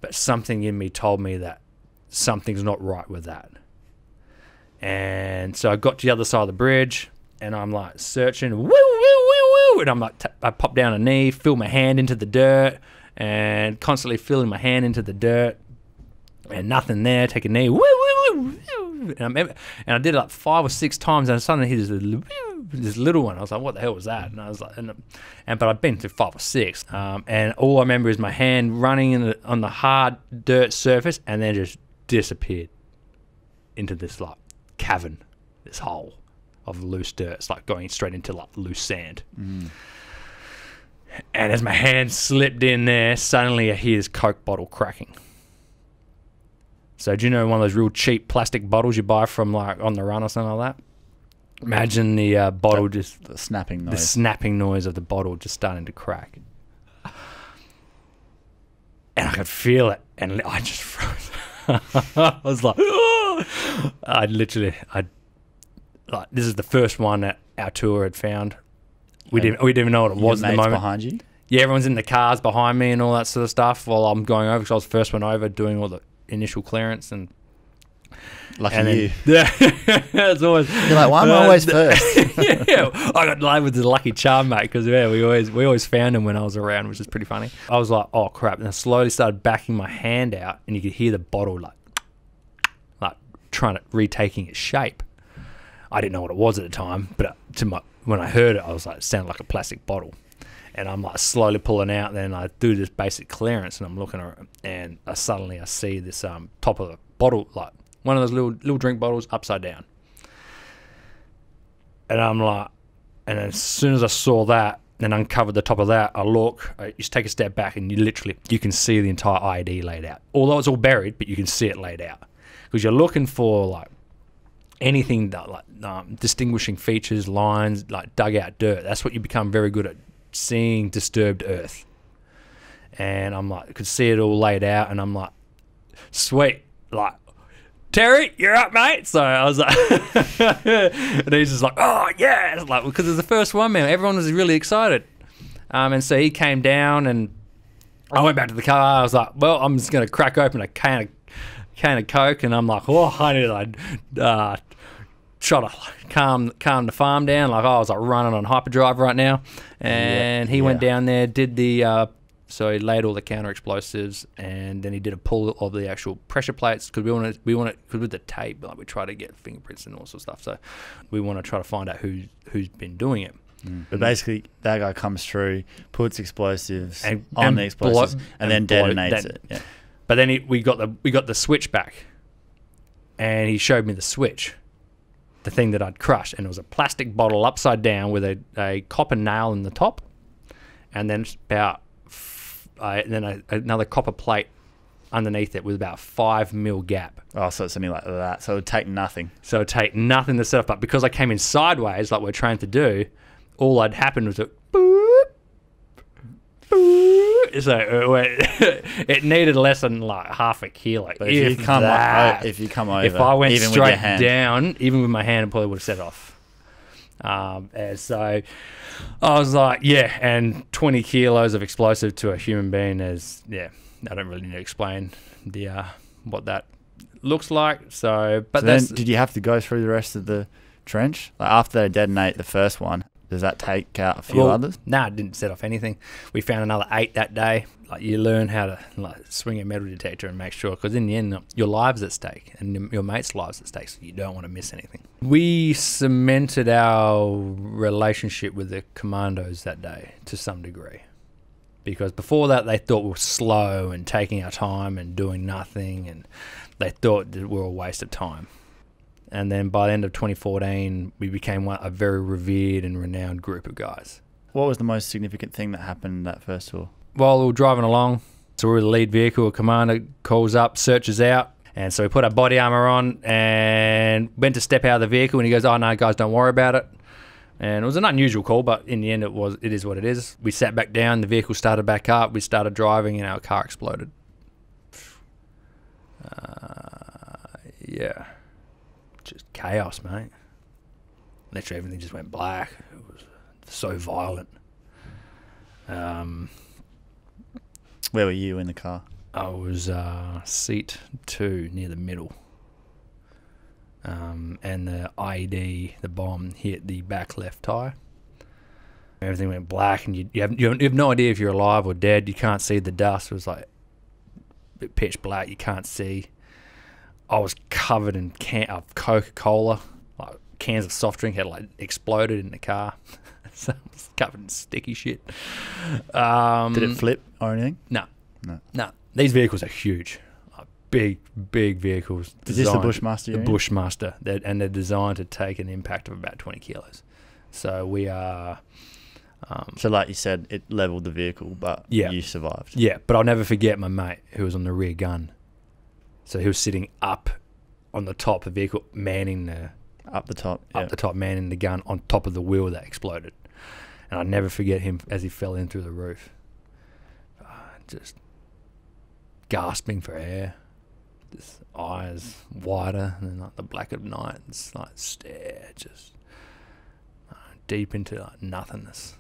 but something in me told me that something's not right with that. And so I got to the other side of the bridge, and I'm like searching, woo, woo, woo, woo, and I'm like, I pop down a knee, feel my hand into the dirt, and constantly feeling my hand into the dirt, and nothing there. Take a knee, woo, woo, woo, woo, and I did it like 5 or 6 times, and suddenly this little one. I was like, what the hell was that? And I was like, but I'd been through 5 or 6, and all I remember is my hand running on the hard dirt surface, and then just disappeared into this like cavern, this hole of loose dirt. It's like going straight into like loose sand. And as my hand slipped in there, suddenly I hear this Coke bottle cracking. So do you know one of those real cheap plastic bottles you buy from like On the Run or something like that? Imagine the bottle the snapping noise. The snapping noise of the bottle just starting to crack. And I could feel it, and I just froze. I was like, oh! This is the first one that our tour had found. We didn't even know what it was at the moment. Behind you? Yeah, everyone's in the cars behind me and all that sort of stuff while I'm going over, because I was the first one over doing all the initial clearance. And Lucky you. Yeah, it's always, you're like, why am I always first? Yeah, I got labelled as a lucky charm, mate, because we always found him when I was around, which is pretty funny. I was like, oh crap, and I slowly started backing my hand out, and you could hear the bottle like trying to retaking its shape. I didn't know what it was at the time, but when I heard it, I was like, it sounded like a plastic bottle. And I'm like slowly pulling out, and then I do this basic clearance, and I'm looking around, and suddenly I see this top of the bottle, like one of those little drink bottles upside down. And I'm like, and as soon as I saw that and uncovered the top of that, I just take a step back, and you can see the entire Ied laid out. Although it's all buried, but you can see it laid out. Because you're looking for like anything that distinguishing features, lines, like dug out dirt. That's what you become very good at, seeing disturbed earth. And I'm like, I could see it all laid out, and I'm like, sweet, like, Terry, you're up, mate. So I was like, and he's just like, oh yeah, it's like, because it's the first one, man. Everyone was really excited. And so he came down, and I went back to the car. I was like, well, I'm just gonna crack open a can of Coke, and I'm like, oh, I need to try to calm the farm down. Like I was like running on hyperdrive right now, and he went down there, did the so he laid all the counter explosives, and then he did a pull of the actual pressure plates because we want because with the tape, like we try to get fingerprints and all sorts of stuff. So we want to try to find out who's been doing it. But basically, that guy comes through, puts explosives on the explosives, and then detonates it. Yeah. But then we got the switch back, and he showed me the switch, the thing that I'd crushed, and it was a plastic bottle upside down with a copper nail in the top, and then another copper plate underneath it with about 5 mil gap. Oh, so it's something like that. So it would take nothing. So it would take nothing to set up. But because I came in sideways, like we're trained to do, all that happened was a boop, boop. So it needed less than like half a kilo. But if you come over, if I went even straight with your hand, down, even with my hand, it probably would have set off. And so I was like, yeah, and 20 kilos of explosive to a human being is, I don't really need to explain the what that looks like. So then did you have to go through the rest of the trench? Like after they detonate the first one, does that take out a few others? No, it didn't set off anything. We found another 8 that day. Like you learn how to like swing a metal detector and make sure, because in the end, your lives at stake and your mate's lives at stake, so you don't want to miss anything. We cemented our relationship with the Commandos that day to some degree, because before that they thought we were slow and taking our time and doing nothing, and they thought that we were a waste of time. And then by the end of 2014, we became a very revered and renowned group of guys. What was the most significant thing that happened that first tour? While we were driving along, so we were the lead vehicle, a commander calls up, searches out, and so we put our body armor on and went to step out of the vehicle, and he goes, "Oh no, guys, don't worry about it." And it was an unusual call, but in the end, it is what it is. We sat back down, the vehicle started back up, we started driving, and our car exploded. Yeah. Just chaos, mate. Literally everything just went black. It was so violent. Where were you in the car? I was seat 2 near the middle. And the IED, the bomb, hit the back left tyre. Everything went black, and you have no idea if you're alive or dead. You can't see the dust. It was like pitch black. You can't see. I was covered in of Coca-Cola, like cans of soft drink had like exploded in the car. So I was covered in sticky shit. Did it flip or anything? No. These vehicles are huge, big vehicles. Is this the Bushmaster? The Bushmaster, and they're designed to take an impact of about 20 kilos. So we are. So like you said, it leveled the vehicle, but you survived. Yeah, but I'll never forget my mate who was on the rear gun. So he was sitting up on the top of the vehicle, manning the manning the gun on top of the wheel that exploded. And I'll never forget him as he fell in through the roof, just gasping for air, just eyes wider than like the black of night, and like stare just deep into like nothingness.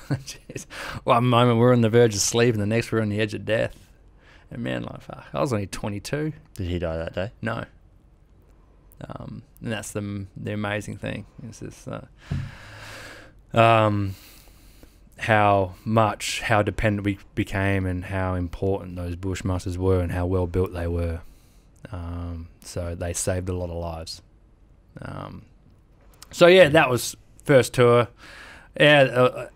Jeez. One moment we're on the verge of sleep, and the next we're on the edge of death. And man, like fuck, I was only 22. Did he die that day? No. And that's the amazing thing. Is this how dependent we became, and how important those Bushmasters were, and how well built they were. So they saved a lot of lives. So yeah, that was first tour. Yeah.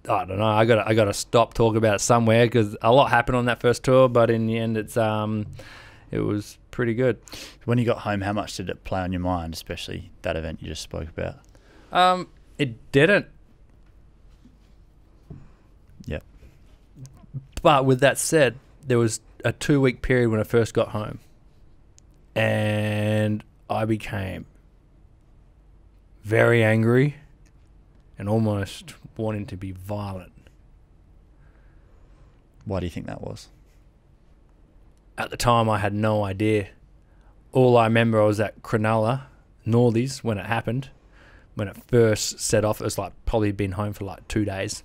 I don't know. I gotta stop talking about it somewhere, because a lot happened on that first tour. But in the end, it was pretty good. When you got home, how much did it play on your mind, especially that event you just spoke about? It didn't. Yeah. But with that said, there was a 2-week period when I first got home, and I became very angry and almost wanting to be violent. Why do you think that was? At the time, I had no idea. All I remember, I was at Cronulla, Northies, when it happened. When it first set off, it was like probably been home for like 2 days.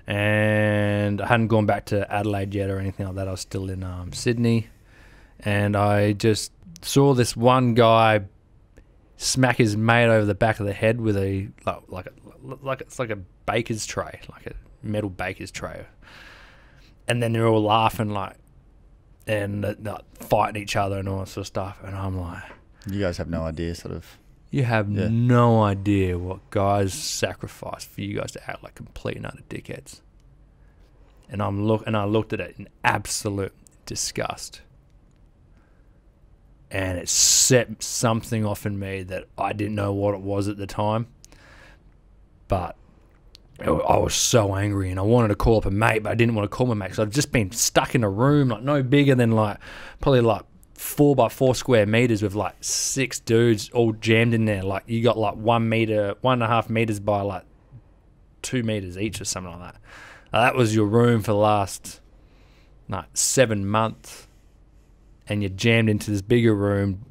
And I hadn't gone back to Adelaide yet or anything like that. I was still in Sydney. And I just saw this one guy smack his mate over the back of the head with a it's like a baker's tray, like a metal baker's tray, and then they're all laughing and fighting each other and all that sort of stuff. And I'm like, you guys have no idea, sort of. You have no idea what guys sacrifice for you guys to act like complete and utter dickheads. And I looked at it in absolute disgust. And it set something off in me that I didn't know what it was at the time. But I was so angry, and I wanted to call up a mate, but I didn't want to call my mate because I'd just been stuck in a room, like no bigger than probably 4 by 4 square meters with 6 dudes all jammed in there. Like you got 1.5 meters by 2 meters each or something like that. That was your room for the last 7 months. And you're jammed into this bigger room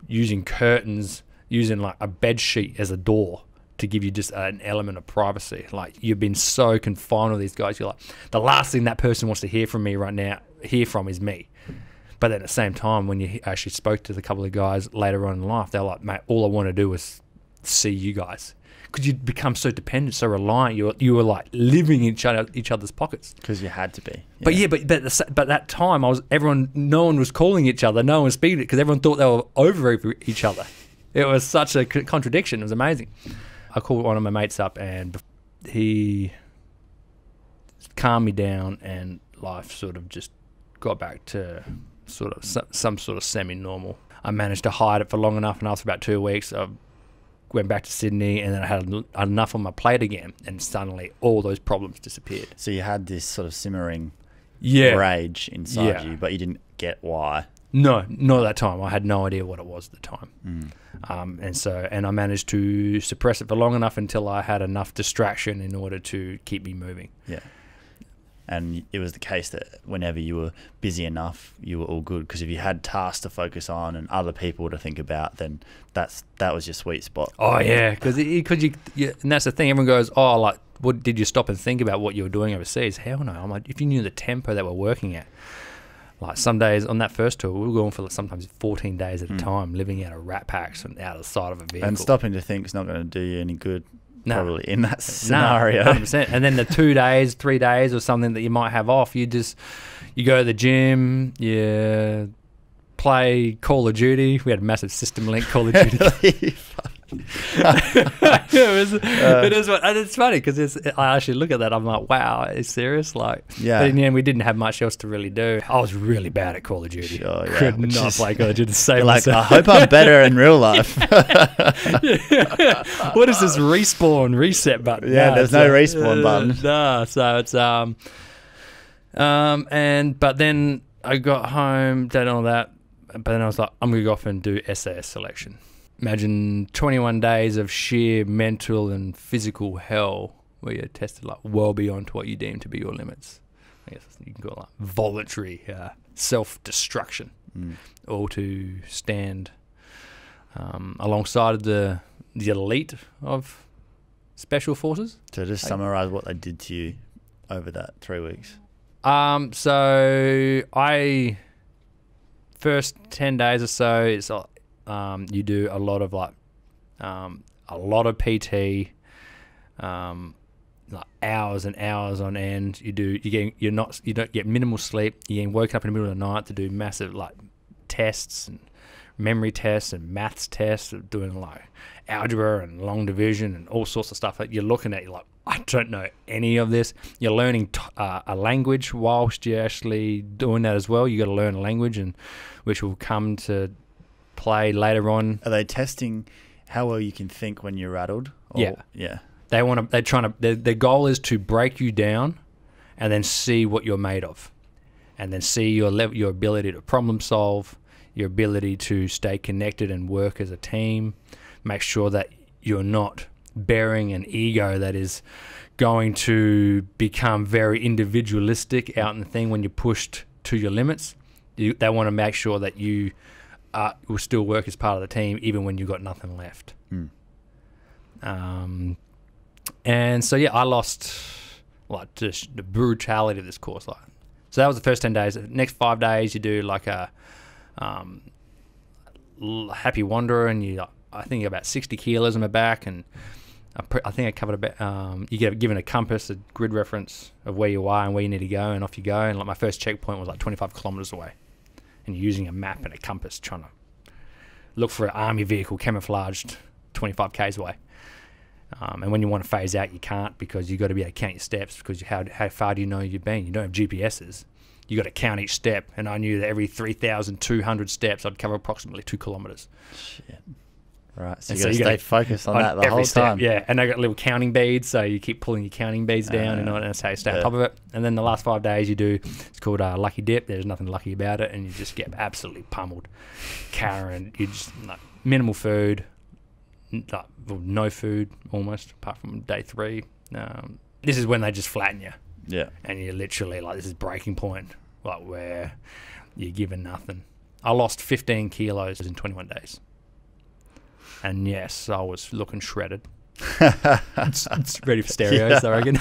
using curtains, using a bed sheet as a door to give you just an element of privacy. You've been so confined with these guys. You're like, the last thing that person wants to hear from me right now, is me. But then at the same time, when you actually spoke to the couple of guys later on in life, they're like, mate, all I want to do is see you guys. Because you become so dependent, so reliant. You were living in each other's pockets. Because you had to be. Yeah. But that time, no one was calling each other, no one was speaking, because everyone thought they were over each other. It was such a contradiction. It was amazing. I called one of my mates up, and he calmed me down, and life sort of just got back to sort of some sort of semi-normal. I managed to hide it for long enough, and after about 2 weeks, I went back to Sydney, and then I had enough on my plate again, and suddenly all those problems disappeared. So you had this sort of simmering rage inside you, but you didn't get why. No, not at that time. I had no idea what it was at the time. And I managed to suppress it for long enough until I had enough distraction in order to keep me moving. Yeah. And it was the case that whenever you were busy enough, you were all good. Because if you had tasks to focus on and other people to think about, then that was your sweet spot. Oh yeah, because and that's the thing. Everyone goes, oh, what did you stop and think about what you were doing overseas? Hell no. I'm like, if you knew the tempo that we're working at, some days on that first tour, we were going for sometimes 14 days at a time, living out of rat packs and out of the side of a vehicle. And stopping to think is not going to do you any good. Probably in that scenario. 100%. And then the 2 days, 3 days or something that you might have off, you go to the gym, you play Call of Duty. We had a massive system link Call of Duty. It is, and it's funny because I actually look at that, I'm like, wow, it's serious. But in the end, we didn't have much else to really do. I was really bad at Call of Duty. Sure, yeah. Could not play Call of Duty to save myself. I hope I'm better in real life. What is this respawn reset button? Yeah, there's no respawn button. No, so it's but then I got home, did all that, but then I was like, I'm gonna go off and do SAS selection. Imagine 21 days of sheer mental and physical hell where you're tested well beyond what you deem to be your limits. I guess you can call it voluntary self-destruction, all to stand alongside the elite of special forces. So just summarise what they did to you over that 3 weeks. So first 10 days or so, it's you do a lot of PT, hours and hours on end. You don't get minimal sleep. You get woken up in the middle of the night to do massive tests and memory tests and maths tests, doing algebra and long division and all sorts of stuff that you're looking at. You're like, I don't know any of this. You're learning a language whilst you're actually doing that as well. You got to learn a language, and which will come to play later on. Are they testing how well you can think when you're rattled? Yeah. Their goal is to break you down and then see what you're made of, and then see your ability to problem solve, your ability to stay connected and work as a team. Make sure that you're not bearing an ego that is going to become very individualistic out in the thing when you're pushed to your limits. They want to make sure that you will still work as part of the team even when you've got nothing left. And so I lost just the brutality of this course. So that was the first 10 days. The next 5 days you do a happy wanderer, and you I think about 60 kilos on my back, and I think I covered about, you get given a compass, a grid reference of where you are and where you need to go, and off you go. And like my first checkpoint was like 25 kilometers away, and you're using a map and a compass trying to look for an army vehicle camouflaged 25 k's away. And when you want to phase out, you can't, because you've got to be able to count your steps, because how far do you know you've been? You don't have GPSs. You got to count each step, and I knew that every 3,200 steps I'd cover approximately 2 kilometers. Shit. Right, so And you got to stay focused on that the whole time. Yeah, and I got little counting beads, so you keep pulling your counting beads down, and that's how you stay on top of it. And then the last 5 days you do, it's called Lucky Dip. There's nothing lucky about it, and you just get absolutely pummeled. Karen, you just like minimal food, no food almost, apart from day 3. This is when they just flatten you. Yeah. And you're literally like, this is breaking point, like where you're given nothing. I lost 15 kilos in 21 days. And yes, I was looking shredded. it's ready for stereos, I reckon.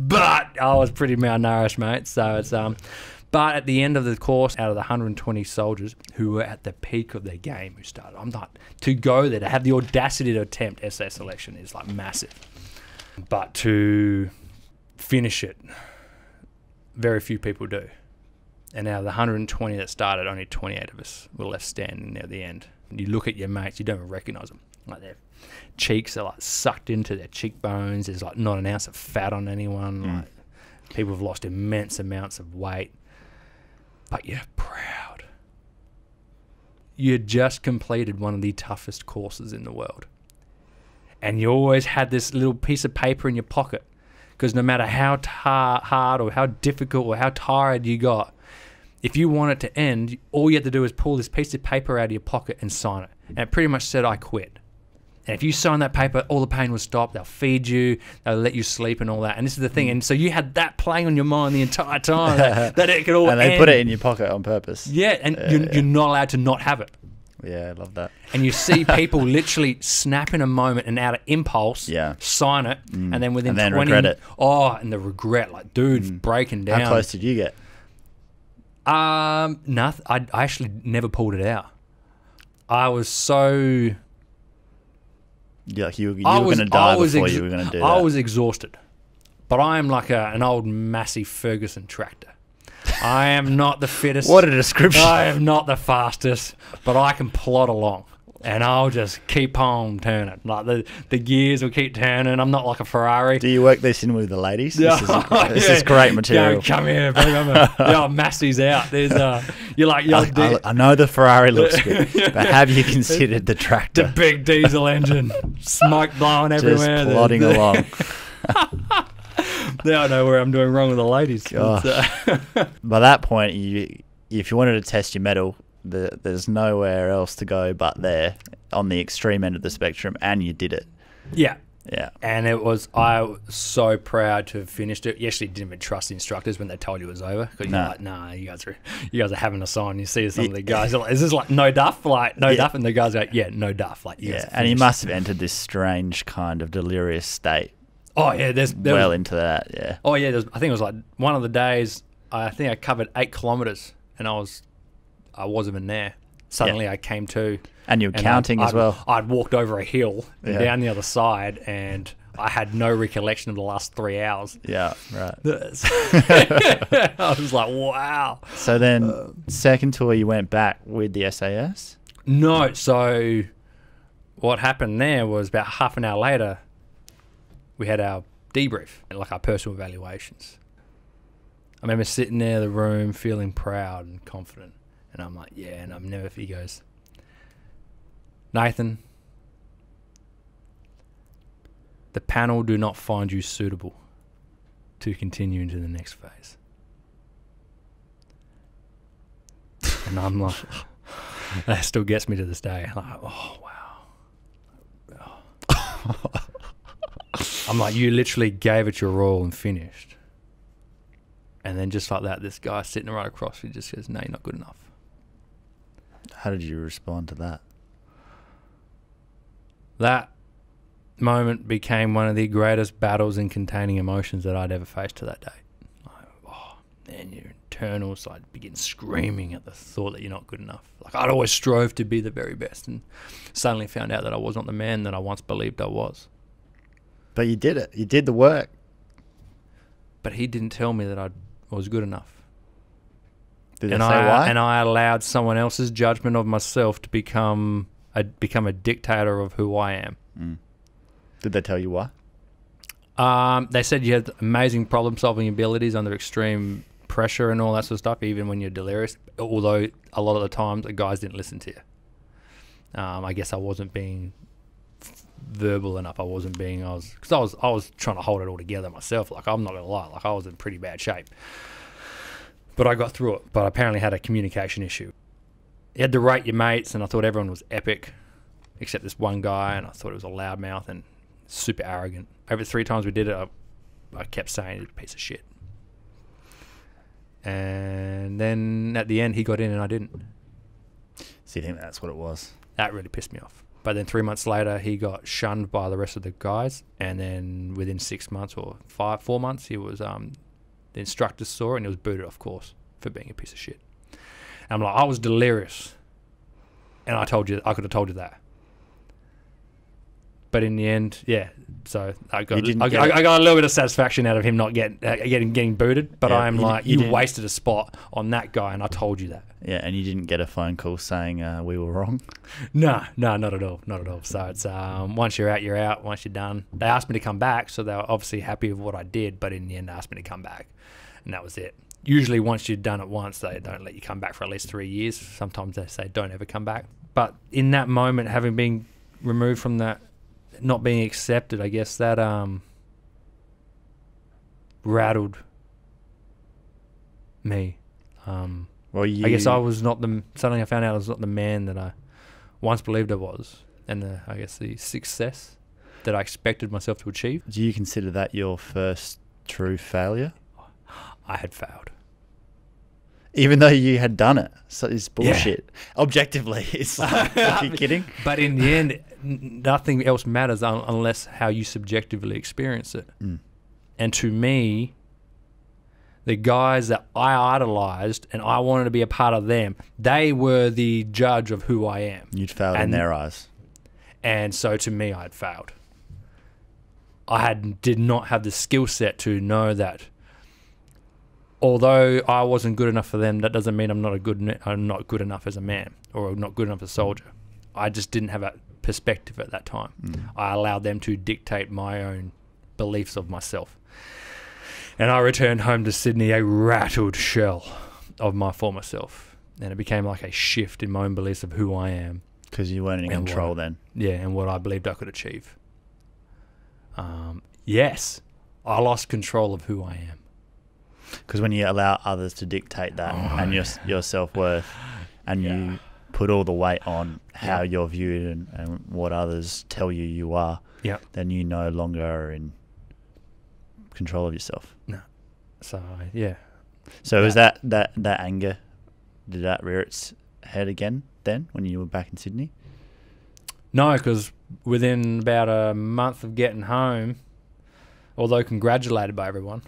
But I was pretty malnourished, mate. So it's but at the end of the course, out of the 120 soldiers who were at the peak of their game, who started, I'm not to go there, to have the audacity to attempt SA selection is like massive. But to finish it, very few people do. And out of the 120 that started, only 28 of us were left standing there at the end. And you look at your mates, you don't even recognise them. Like their cheeks are like sucked into their cheekbones. There's like not an ounce of fat on anyone. Like people have lost immense amounts of weight. But you're proud. You just completed one of the toughest courses in the world. And you always had this little piece of paper in your pocket, because no matter how hard or how difficult or how tired you got, if you want it to end, all you had to do is pull this piece of paper out of your pocket and sign it. And it pretty much said, I quit. And if you sign that paper, all the pain will stop. They'll feed you. They'll let you sleep and all that. And this is the thing. And so you had that playing on your mind the entire time, that it could all end. And they put it in your pocket on purpose. Yeah, and you're not allowed to not have it. Yeah, I love that. And you see people literally snap in a moment and out of impulse, sign it, and then within 20... regret it. Oh, and the regret, like, dude's breaking down. How close did you get? Nothing. I actually never pulled it out. I was so... You were going to die before you were going to do that. I was exhausted. But I am like an old Massey Ferguson tractor. I am not the fittest. What a description. I am not the fastest, but I can plod along. And I'll just keep on turning. Like the gears will keep turning. I'm not like a Ferrari. Do you work this in with the ladies? This is great material. Come here, baby. Massey's out. There's you're like I know the Ferrari looks good, but have you considered the tractor? The big diesel engine, smoke blowing everywhere. Just plodding along. Now I know where I'm doing wrong with the ladies. By that point, if you wanted to test your mettle, there's nowhere else to go but there, on the extreme end of the spectrum, and you did it. Yeah. Yeah. And I was so proud to have finished it. You actually didn't even trust the instructors when they told you it was over, because you're like, nah, you guys are having us on. You see some of the guys are like, is this like no duff? Like no duff? And the guys are like, yeah, no duff. Like and you must have entered this strange kind of delirious state. Oh yeah, there into that, yeah. Oh yeah, I think it was like one of the days. I think I covered 8 kilometers, and I wasn't even there. Suddenly I came to, and you were counting as well. I'd walked over a hill and down the other side, and I had no recollection of the last 3 hours. Yeah, right. I was like, wow. So then, second tour, you went back with the SAS? No. So what happened there was about half an hour later, we had our debrief, like our personal evaluations. I remember sitting there in the room feeling proud and confident. And I'm like, yeah, and I'm never... He goes, Nathan, the panel do not find you suitable to continue into the next phase. And I'm like... That still gets me to this day. I'm like, oh, wow. Oh. I'm like, you literally gave it your all and finished. And then just like that, this guy sitting right across me just says, no, you're not good enough. How did you respond to that? That moment became one of the greatest battles in containing emotions that I'd ever faced to that day. Like, oh, man, you're internal, so I'd begin screaming at the thought that you're not good enough. Like, I'd always strove to be the very best, and suddenly found out that I was not the man that I once believed I was. But you did it. You did the work. But he didn't tell me that I was good enough. Did they say why? And I allowed someone else's judgment of myself to become a dictator of who I am. Mm. Did they tell you why? They said you had amazing problem-solving abilities under extreme pressure and all that sort of stuff, even when you're delirious. Although a lot of the times the guys didn't listen to you. I guess I wasn't being verbal enough. I was trying to hold it all together myself. Like, I'm not gonna lie, like, I was in pretty bad shape. But I got through it. But I apparently had a communication issue. You had to rate your mates, and I thought everyone was epic, except this one guy, and I thought it was a loudmouth and super arrogant. Over 3 times we did it, I kept saying he's a piece of shit. And then at the end, he got in and I didn't. So you think that's what it was? That really pissed me off. But then 3 months later, he got shunned by the rest of the guys, and then within 6 months or 4 months, he was the instructors saw it and he was booted off course for being a piece of shit. And I'm like, I was delirious, and I could have told you that. But in the end, yeah. So I got a little bit of satisfaction out of him not getting booted. But I'm like, you wasted a spot on that guy, and I told you that. Yeah, and you didn't get a phone call saying we were wrong? No, not at all. So it's once you're out, you're out. Once you're done. They asked me to come back, so they were obviously happy with what I did. But in the end, they asked me to come back, and that was it. Usually once you've done it once, they don't let you come back for at least 3 years. Sometimes they say don't ever come back. But in that moment, having been removed from that, not being accepted, I guess that rattled me. Well, I guess suddenly I found out I was not the man that I once believed I was, and I guess the success that I expected myself to achieve. Do you consider that your first true failure? I had failed. Even though you had done it. So it's bullshit. Yeah. Objectively. It's like, are you kidding? But in the end, nothing else matters unless how you subjectively experience it. Mm. And to me, the guys that I idolized and I wanted to be a part of them, they were the judge of who I am. You'd failed in their eyes. And so to me, I had failed. I did not have the skill set to know that although I wasn't good enough for them, that doesn't mean I'm not good enough as a man or not good enough as a soldier. I just didn't have a perspective at that time. Mm. I allowed them to dictate my own beliefs of myself. And I returned home to Sydney a rattled shell of my former self. And it became like a shift in my own beliefs of who I am. Because you weren't in control then. Yeah, and what I believed I could achieve. Yes, I lost control of who I am. Because when you allow others to dictate that and your self-worth and you put all the weight on how you're viewed and what others tell you are, then you no longer are in control of yourself. No. So, yeah. So was that anger, did that rear its head again then when you were back in Sydney? No, because within about a month of getting home, although congratulated by everyone,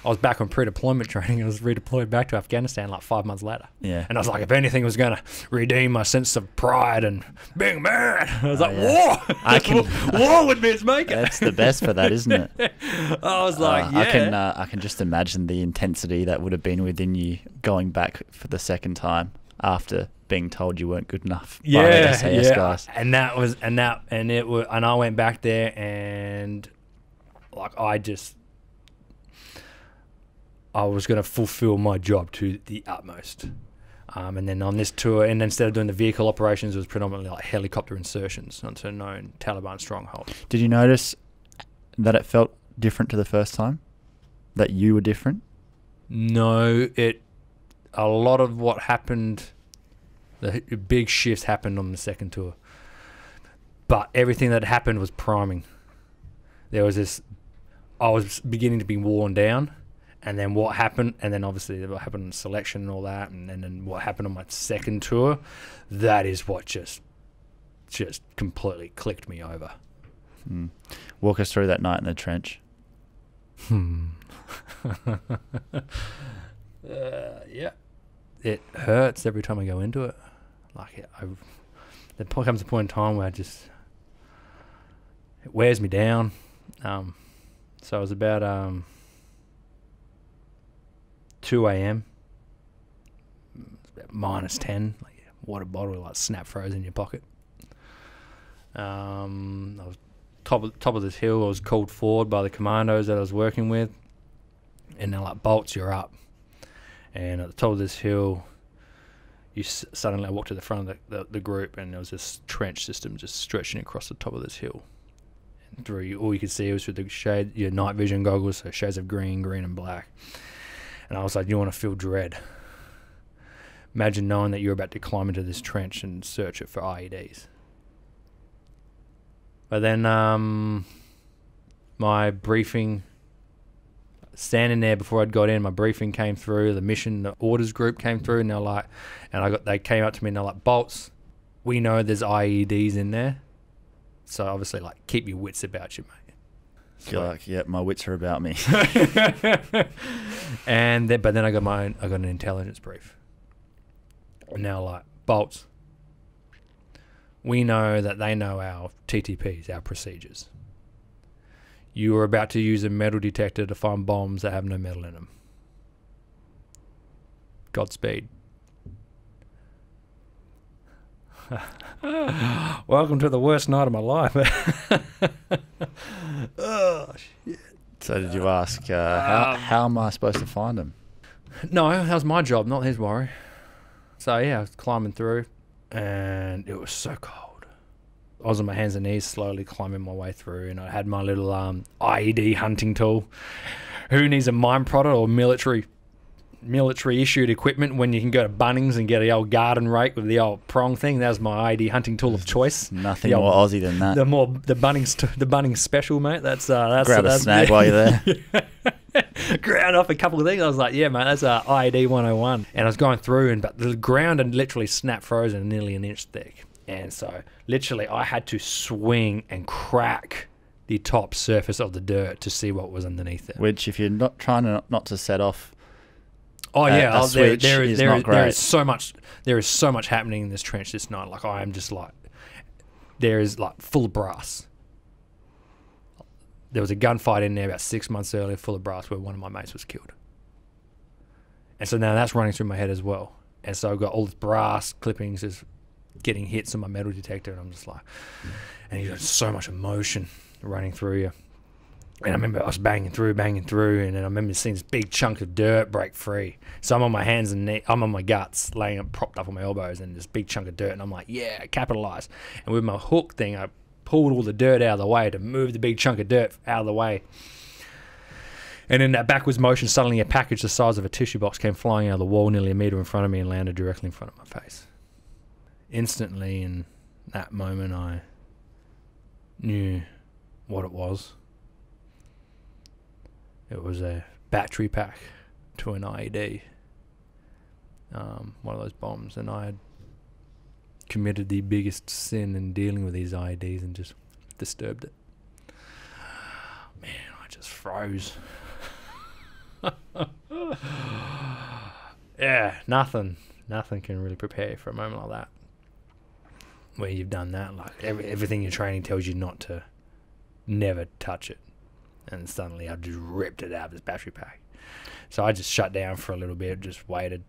I was back on pre-deployment training and I was redeployed back to Afghanistan like 5 months later. Yeah. And I was like, if anything was going to redeem my sense of pride and being man, I was war! War would be its maker. That's the best for that, isn't it? I was like, I can just imagine the intensity that would have been within you going back for the second time after being told you weren't good enough by the SAS guys. And I went back there and like I was going to fulfill my job to the utmost. And then on this tour, and instead of doing the vehicle operations, it was predominantly like helicopter insertions onto known Taliban strongholds. Did you notice that it felt different to the first time? That you were different? No, a lot of what happened, the big shifts happened on the second tour. But everything that happened was priming. There was this, I was beginning to be worn down. And then what happened, and then obviously what happened in selection and all that, and then what happened on my second tour, that is what just completely clicked me over. Mm. Walk us through that night in the trench. Yeah. It hurts every time I go into it. Like, there comes a point in time where it wears me down. So it was about 2 a.m. It's about -10. Like, water bottle like snap froze in your pocket. I was top of this hill. I was called forward by the Commandos that I was working with, and they're like, "Bolts, you're up." And at the top of this hill, suddenly I walked to the front of the group, and there was this trench system just stretching across the top of this hill. And all you could see was through the shade, your night vision goggles, so shades of green, and black. And I was like, "You want to feel dread? Imagine knowing that you're about to climb into this trench and search it for IEDs." But then my briefing, standing there before I'd got in, my briefing came through, the mission, the orders group came through, and they came up to me and they're like, "Bolts, we know there's IEDs in there, so obviously, like, keep your wits about you, mate." You're like, "Yeah, my wits are about me." But then I got an intelligence brief. And now, like, "Bolts, we know that they know our TTPs, our procedures. You are about to use a metal detector to find bombs that have no metal in them. Godspeed." Welcome to the worst night of my life. Oh, shit. So did you ask, how am I supposed to find them? No, that was my job, not his worry. So, yeah, I was climbing through, and it was so cold. I was on my hands and knees slowly climbing my way through, and I had my little IED hunting tool. Who needs a mine prodder or military issued equipment when you can go to Bunnings and get the old garden rake with the old prong thing? That was my IED hunting tool of choice. Nothing more Aussie than that. The Bunnings special, mate. That's grab a snag while you're there. Ground off a couple of things. I was like, "Yeah, mate, that's IED 101." And I was going through, but the ground had literally snap frozen, nearly an inch thick. And so, literally, I had to swing and crack the top surface of the dirt to see what was underneath it. Which, if you're not trying not to set off, there great. is so much happening in this trench this night. Like, I am just like, there is like full of brass. There was a gunfight in there about 6 months earlier, full of brass, where one of my mates was killed. And so now that's running through my head as well. And so I've got all this brass clippings just getting hits on my metal detector, and I'm just like, and you got so much emotion running through you. And I remember I was banging through, and then I remember seeing this big chunk of dirt break free. So I'm on my hands and knees, I'm on my guts, laying up, propped up on my elbows, and this big chunk of dirt, and I'm like, "Yeah, capitalize." And with my hook thing, I pulled all the dirt out of the way to move the big chunk of dirt out of the way. And in that backwards motion, suddenly a package the size of a tissue box came flying out of the wall nearly a metre in front of me and landed directly in front of my face. Instantly, in that moment, I knew what it was. It was a battery pack to an IED, one of those bombs, and I had committed the biggest sin in dealing with these IEDs and just disturbed it. Man, I just froze. Yeah, nothing can really prepare you for a moment like that. Where you've done that, like everything your training tells you not to, never touch it. And suddenly I just ripped it out of this battery pack. So I just shut down for a little bit, just waited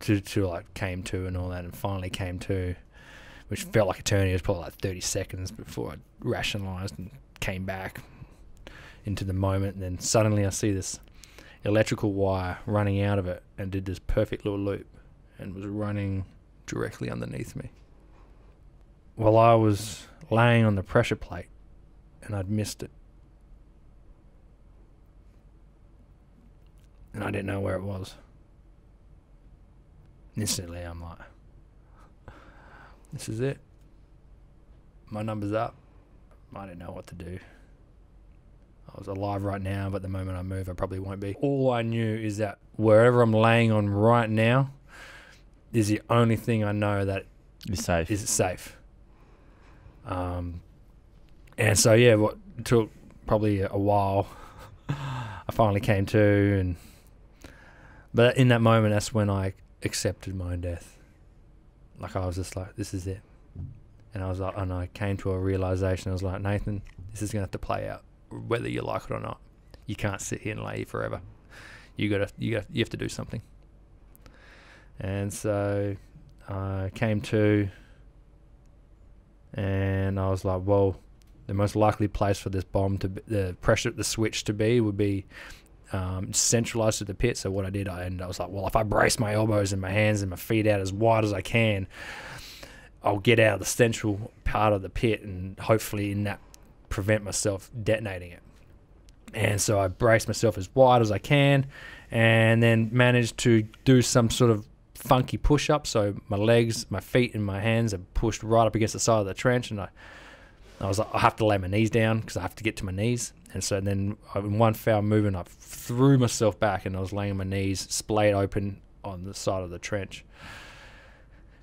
to like came to and all that, and finally came to, which felt like eternity. It was probably like 30 seconds before I rationalised and came back into the moment. And then suddenly I see this electrical wire running out of it and did this perfect little loop and was running directly underneath me. Well, I was laying on the pressure plate and I'd missed it. And I didn't know where it was. Instantly, I'm like, this is it. My number's up. I didn't know what to do. I was alive right now, but the moment I move, I probably won't be. All I knew is that wherever I'm laying on right now is the only thing I know that is safe. Is safe. And so, yeah, what took probably a while, I finally came to and But in that moment, that's when I accepted my own death. Like, I was just like, this is it. And I was like, and I came to a realization. I was like, Nathan, this is going to have to play out, whether you like it or not. You can't sit here and lay here forever. You have to do something. And so I came to, and I was like, well, the most likely place for this bomb to be, the switch to be, would be centralized to the pit. So what I did, I was like, well, if I brace my elbows and my hands and my feet out as wide as I can, I'll get out of the central part of the pit and hopefully in that prevent myself detonating it. And so I braced myself as wide as I can, and then managed to do some sort of funky push-up. So my legs, my feet and my hands are pushed right up against the side of the trench, and I was like, I have to lay my knees down because I have to get to my knees. And so then in one foul movement, I threw myself back, and I was laying on my knees, splayed open on the side of the trench.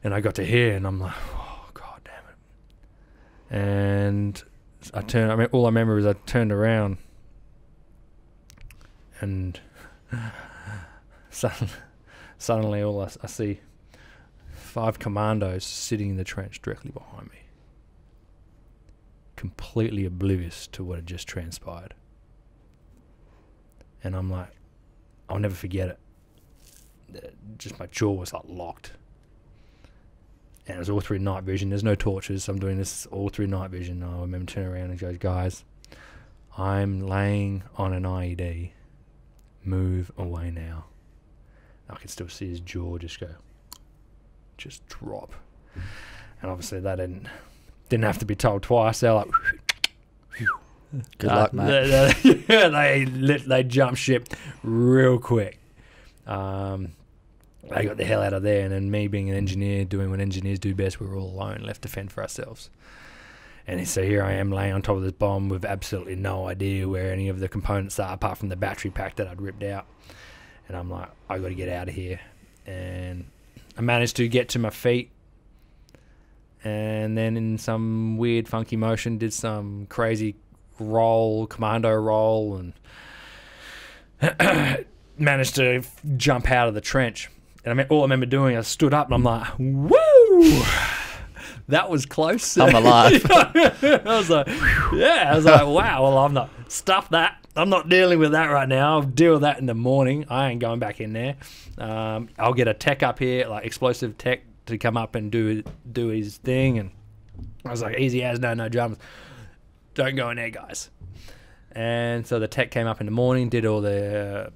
And I got to here, and I'm like, oh, God damn it. And all I remember is I turned around, and suddenly all I see 5 commandos sitting in the trench directly behind me, completely oblivious to what had just transpired. And I'm like, I'll never forget it. Just my jaw was like locked. And it was all through night vision. There's no torches. So I'm doing this all through night vision. I remember turning around and goes, guys, I'm laying on an IED. Move away now. I can still see his jaw just drop. And obviously that didn't have to be told twice. They're like, good luck, mate. They jumped ship real quick. They got the hell out of there, and then me being an engineer, doing what engineers do best, we were all alone, left to fend for ourselves. And so here I am laying on top of this bomb with absolutely no idea where any of the components are, apart from the battery pack that I'd ripped out. And I'm like, I got to get out of here. And I managed to get to my feet, and then in some weird funky motion did some crazy commando roll, and managed to jump out of the trench. And all I remember doing, I stood up and I'm like, woo! That was close. I'm alive. I was like, wow, well, I'm not, stuff that. I'm not dealing with that right now. I'll deal with that in the morning. I ain't going back in there. I'll get a tech up here, like explosive tech, to come up and do his thing. And I was like, easy as, no dramas. Don't go in there, guys. And so the tech came up in the morning, did all the,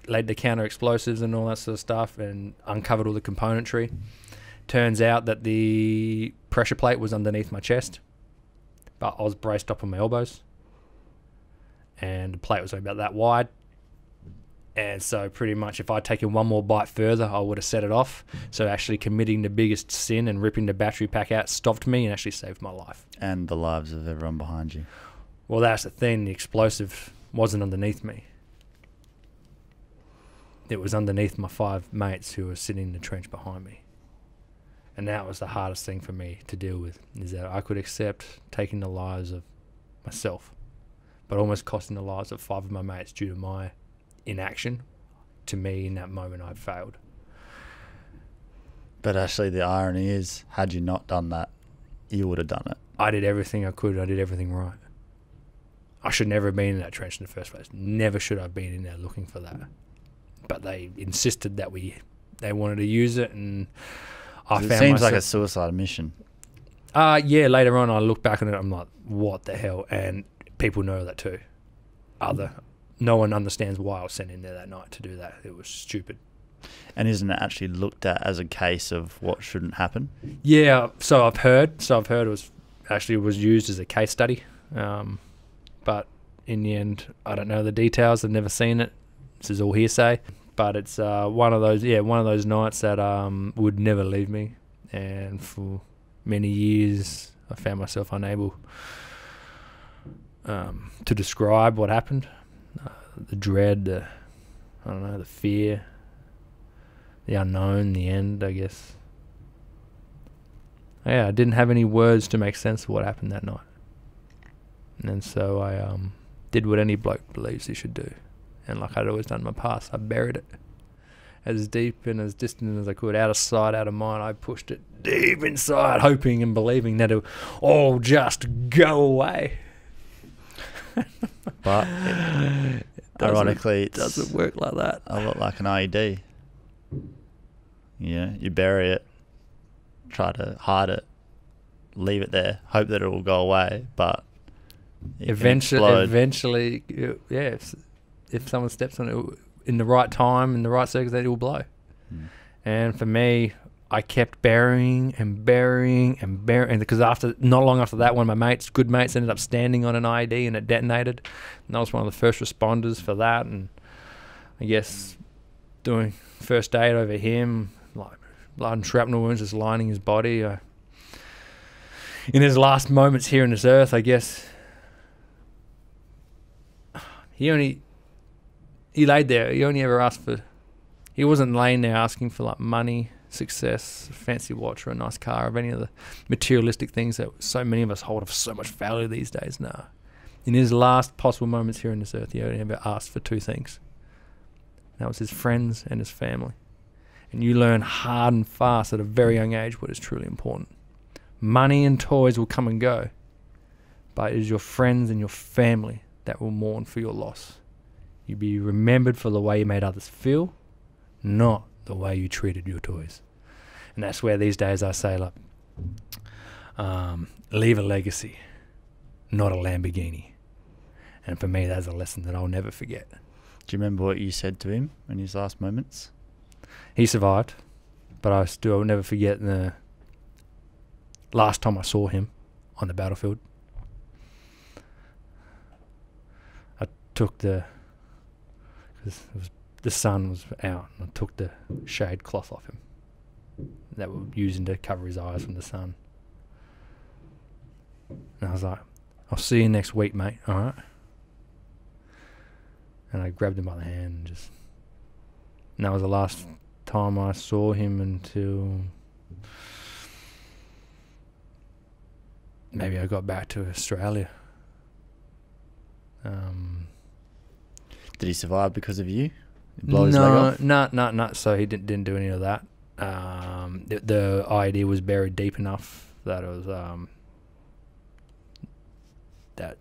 laid the counter explosives and all that sort of stuff, and uncovered all the componentry. Turns out that the pressure plate was underneath my chest, but I was braced up on my elbows, and the plate was only about that wide. And so pretty much if I'd taken one more bite further, I would have set it off. So actually committing the biggest sin and ripping the battery pack out stopped me and actually saved my life. And the lives of everyone behind you. Well, that's the thing. The explosive wasn't underneath me. It was underneath my 5 mates who were sitting in the trench behind me. And that was the hardest thing for me to deal with, is that I could accept taking the lives of myself, but almost costing the lives of 5 of my mates due to my inaction. To me, in that moment, I failed. But actually, the irony is, had you not done that, you would have done it. I did everything I could. I did everything right. I should never have been in that trench in the first place. Never should I have been in there looking for that. But they insisted that they wanted to use it, and I found it seems like a suicide mission. Yeah, later on I look back on it, I'm like, what the hell? And people know that too. No one understands why I was sent in there that night to do that. It was stupid. And isn't it actually looked at as a case of what shouldn't happen? Yeah, so I've heard it was used as a case study. But in the end, I don't know the details. I've never seen it. This is all hearsay. But it's one of those nights that would never leave me. And for many years, I found myself unable to describe what happened. The dread, the fear, the unknown, the end, I guess. Yeah, I didn't have any words to make sense of what happened that night. And so I did what any bloke believes he should do. And like I'd always done in my past, I buried it. as deep and as distant as I could, out of sight, out of mind. I pushed it deep inside, hoping and believing that it would all just go away. But ironically, it doesn't work like that. A lot like an IED. Yeah, you bury it, try to hide it, leave it there, hope that it will go away, but eventually, yeah. If someone steps on it in the right time, in the right circumstance, it will blow. And for me, I kept burying, because not long after that, one of my good mates, ended up standing on an IED and it detonated. And I was one of the first responders for that, and I guess doing first aid over him, like blood and shrapnel wounds just lining his body. In his last moments here on this earth, I guess he laid there. He only ever asked for. He wasn't laying there asking for like money, success, a fancy watch, or a nice car, or any of the materialistic things that so many of us hold of so much value these days. No. In his last possible moments here on this earth, he only ever asked for two things. That was his friends and his family. And you learn hard and fast at a very young age what is truly important. Money and toys will come and go, but it is your friends and your family that will mourn for your loss. You'll be remembered for the way you made others feel, not the way you treated your toys. And that's where these days I say, like, leave a legacy, not a Lamborghini. And for me, that's a lesson that I'll never forget. Do you remember what you said to him in his last moments? He survived, but I'll never forget the last time I saw him on the battlefield. I took because the sun was out, and I took the shade cloth off him that we were using to cover his eyes from the sun. And I was like, I'll see you next week, mate, all right? And I grabbed him by the hand and that was the last time I saw him until maybe I got back to Australia. Did he survive because of you? Blow his leg off? No. So he didn't do any of that. The IED was buried deep enough that it was that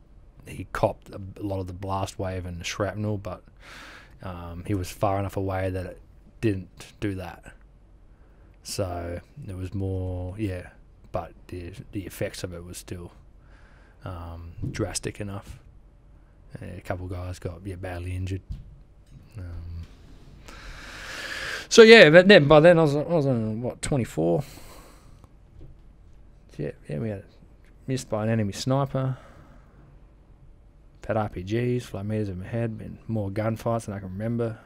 he copped a lot of the blast wave and the shrapnel, but he was far enough away that it didn't do that. So there was more, but the effects of it was still drastic enough. A couple of guys got badly injured. But then by then I was on 24. Yeah, we had missed by an enemy sniper. Had RPGs, fly meters in my head, been more gunfights than I can remember.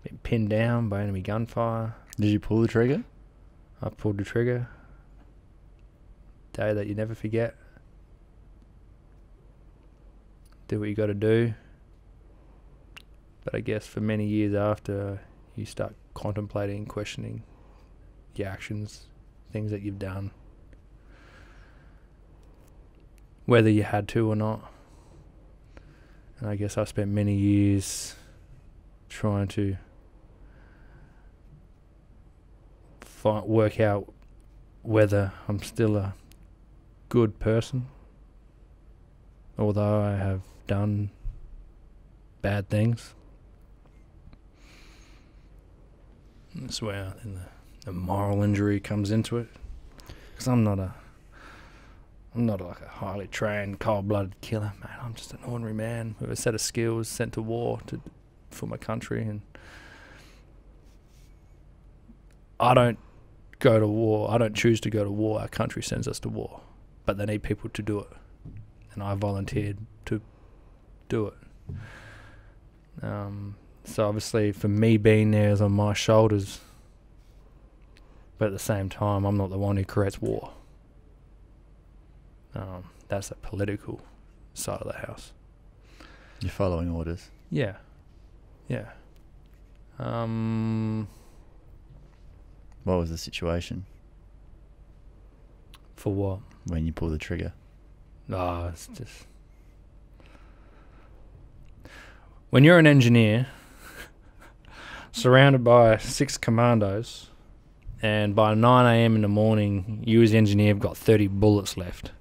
Been pinned down by enemy gunfire. Did you pull the trigger? I pulled the trigger. Day that you never forget. Do what you got to do. But I guess for many years after, you start contemplating, questioning your actions, things that you've done, whether you had to or not. And I guess I spent many years trying to work out whether I'm still a good person, although I have done bad things. That's where the moral injury comes into it, because I'm not like a highly trained, cold-blooded killer, mate. I'm just an ordinary man with a set of skills sent to war for my country, and I don't go to war. I don't choose to go to war. Our country sends us to war, but they need people to do it, and I volunteered to do it. So obviously, for me, being there is on my shoulders, but at the same time, I'm not the one who creates war. That's the political side of the house. You're following orders. Yeah. What was the situation? For what? When you pull the trigger. It's just when you're an engineer, surrounded by 6 commandos, and by 9 a.m. in the morning, you as the engineer have got 30 bullets left.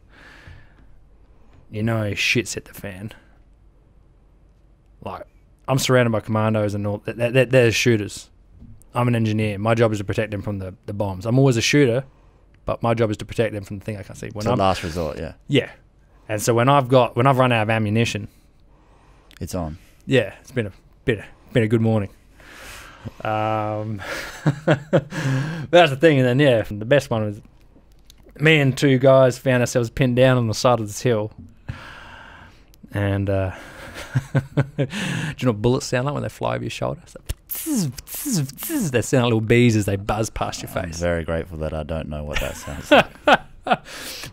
You know shit's hit the fan. Like, I'm surrounded by commandos and all. They're shooters. I'm an engineer. My job is to protect them from the bombs. I'm always a shooter, but my job is to protect them from the thing I can't see. It's a last resort, yeah. Yeah. And so when I've run out of ammunition, it's on. Yeah, it's been a good morning. That's the thing. And then, yeah, the best one was me and 2 guys found ourselves pinned down on the side of this hill. And do you know what bullets sound like when they fly over your shoulder? Like, they sound like little bees as they buzz past your face. I'm very grateful that I don't know what that sounds like.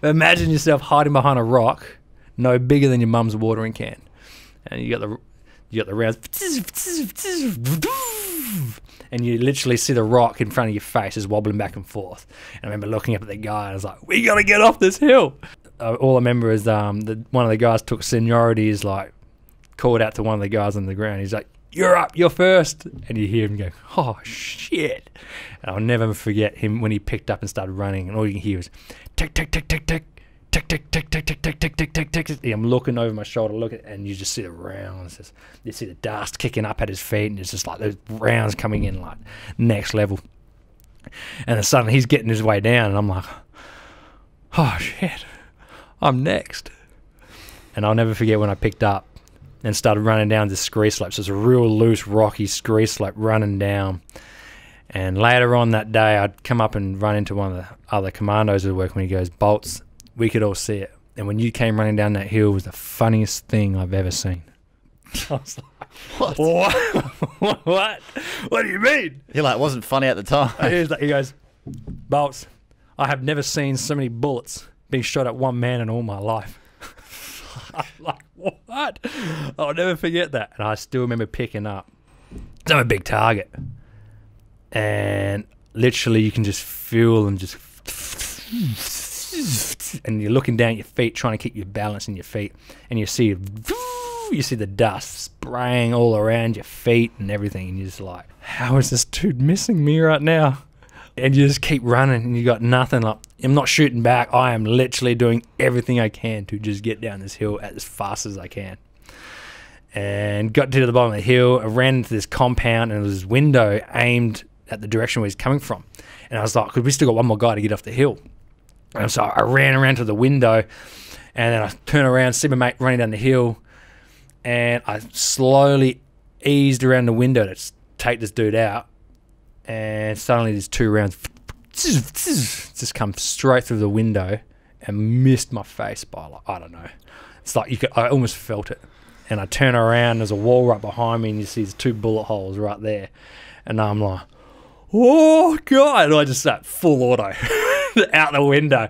Imagine yourself hiding behind a rock no bigger than your mum's watering can. And you got the rounds, and you literally see the rock in front of your face is wobbling back and forth. And I remember looking up at the guy and I was like, we got to get off this hill. All I remember is one of the guys took seniority, is like, called out to one of the guys on the ground. He's like, you're up, you're first. And you hear him go, oh, shit. And I'll never forget him when he picked up and started running, and all you can hear is tick, tick, tick, tick, tick. Tick, tick, tick, tick, tick, tick, tick, tick, tick, tick. I'm looking over my shoulder, and you just see the rounds. You see the dust kicking up at his feet, and it's just like those rounds coming in like next level. And then suddenly he's getting his way down, and I'm like, oh shit, I'm next. And I'll never forget when I picked up and started running down this scree slope. So it's a real loose, rocky scree slope running down. And later on that day, I'd come up and run into one of the other commandos who were working when he goes, Bolts, we could all see it. And when you came running down that hill, it was the funniest thing I've ever seen. I was like, what? What? What do you mean? You're like, it wasn't funny at the time. He goes, Bolts, I have never seen so many bullets being shot at one man in all my life. I'm like, what? I'll never forget that. And I still remember picking up. I'm a big target. And literally you can just feel them just... And you're looking down at your feet, trying to keep your balance in your feet, and you see the dust spraying all around your feet and everything, and you're just like, how is this dude missing me right now? And you just keep running, and you got nothing. Like, I'm not shooting back. I am literally doing everything I can to just get down this hill as fast as I can. And got to the bottom of the hill. I ran into this compound, and there was this window aimed at the direction where he's coming from. And I was like, because we still got one more guy to get off the hill. And so I ran around to the window, and then I turn around, see my mate running down the hill, and I slowly eased around the window to take this dude out, and suddenly these 2 rounds just come straight through the window and missed my face by, like, I don't know. It's like I almost felt it. And I turn around, there's a wall right behind me, and you see these 2 bullet holes right there. And I'm like, oh, God. And I just sat full auto. Out the window,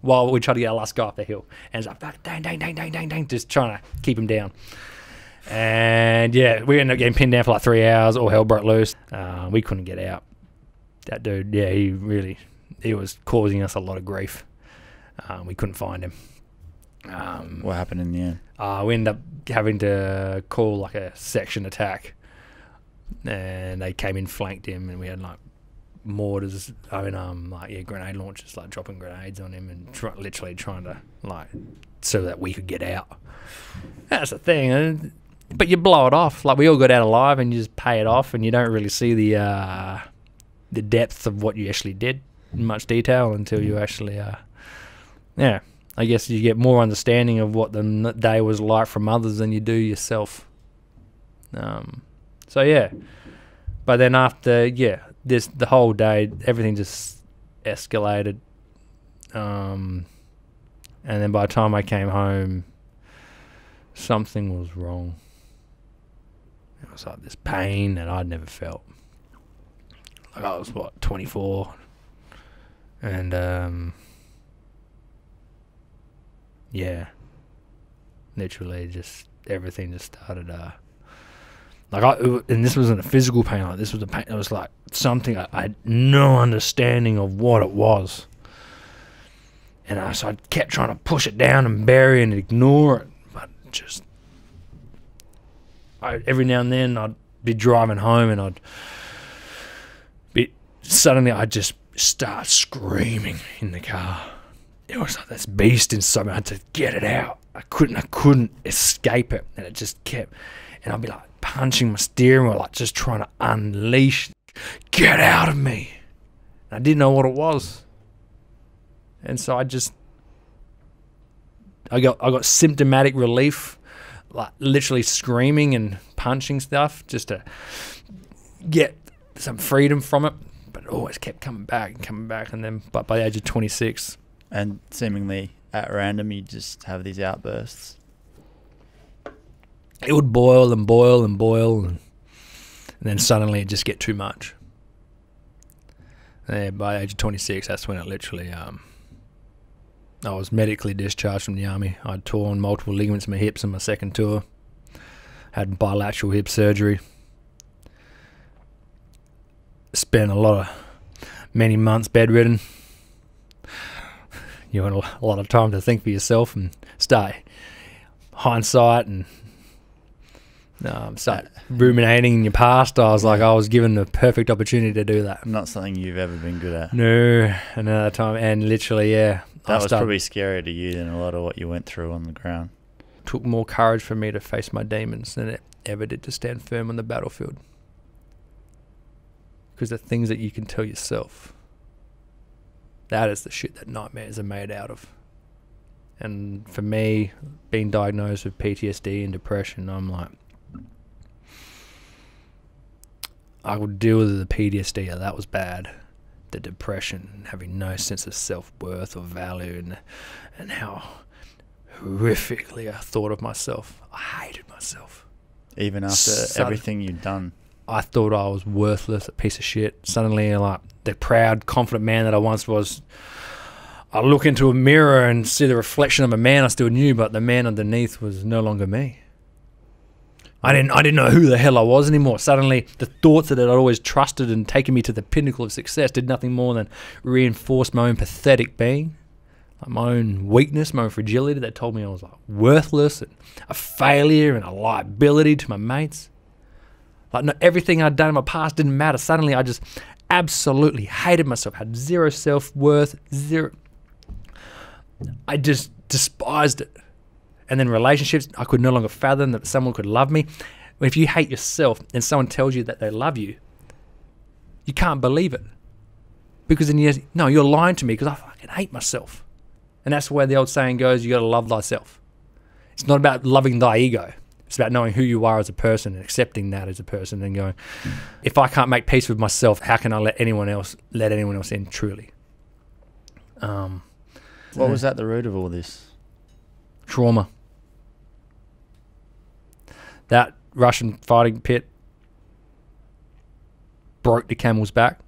while we try to get our last guy off the hill, and it's like dang, just trying to keep him down. And yeah, we ended up getting pinned down for like 3 hours. All hell broke loose. We couldn't get out. That dude, yeah, he was causing us a lot of grief. We couldn't find him. What happened in the end? We ended up having to call like a section attack, and they came in, flanked him, and we had like mortars, grenade launchers, like dropping grenades on him, and literally trying to, like, so that we could get out. That's the thing. But you blow it off. Like, we all got out alive, and you just pay it off, and you don't really see the depth of what you actually did in much detail until you actually, I guess you get more understanding of what the day was like from others than you do yourself. So yeah. But then after, the whole day, everything just escalated. And then by the time I came home, something was wrong. It was like this pain that I'd never felt. Like, I was, 24? And, literally just, everything just started, and this wasn't a physical pain, like, this was a pain, it was like something, I had no understanding of what it was. And so I kept trying to push it down and bury and ignore it, but just, every now and then I'd be driving home and suddenly I'd just start screaming in the car. It was like this beast inside me. I had to get it out. I couldn't escape it, and it just kept. And I'd be like punching my steering wheel, like just trying to unleash, get out of me. And I didn't know what it was, and so I got symptomatic relief, like literally screaming and punching stuff just to get some freedom from it. But it always kept coming back, and then but by the age of 26, and seemingly at random, you just have these outbursts. It would boil and boil and boil, and then suddenly it just get too much. And by the age of 26, that's when it literally, I was medically discharged from the army. I'd torn multiple ligaments in my hips in my second tour, had bilateral hip surgery, spent many months bedridden. You had a lot of time to think for yourself and start hindsight and start ruminating in your past. I was given the perfect opportunity to do that. Not something you've ever been good at. No, another time. And literally, yeah. That was probably scarier to you than a lot of what you went through on the ground. Took more courage for me to face my demons than it ever did to stand firm on the battlefield. Because the things that you can tell yourself, that is the shit that nightmares are made out of. And for me, being diagnosed with PTSD and depression, I'm like, I would deal with the PTSD, that was bad. The depression, having no sense of self-worth or value, and how horrifically I thought of myself. I hated myself. Even after everything you'd done. I thought I was worthless, a piece of shit. Suddenly, like the proud, confident man that I once was, I look into a mirror and see the reflection of a man I still knew, but the man underneath was no longer me. I didn't know who the hell I was anymore. Suddenly, the thoughts that I'd always trusted and taken me to the pinnacle of success did nothing more than reinforce my own pathetic being, like my own weakness, my own fragility that told me I was like worthless and a failure and a liability to my mates. Like no, everything I'd done in my past didn't matter. Suddenly, I just absolutely hated myself, had zero self-worth, zero. I just despised it. And then relationships, I could no longer fathom that someone could love me. If you hate yourself and someone tells you that they love you, you can't believe it. Because then you're lying to me because I fucking hate myself. And that's where the old saying goes, you got to love thyself. It's not about loving thy ego. It's about knowing who you are as a person and accepting that as a person and going, if I can't make peace with myself, how can I let anyone else in truly? What was at the root of all this? Trauma. That Russian fighting pit broke the camel's back.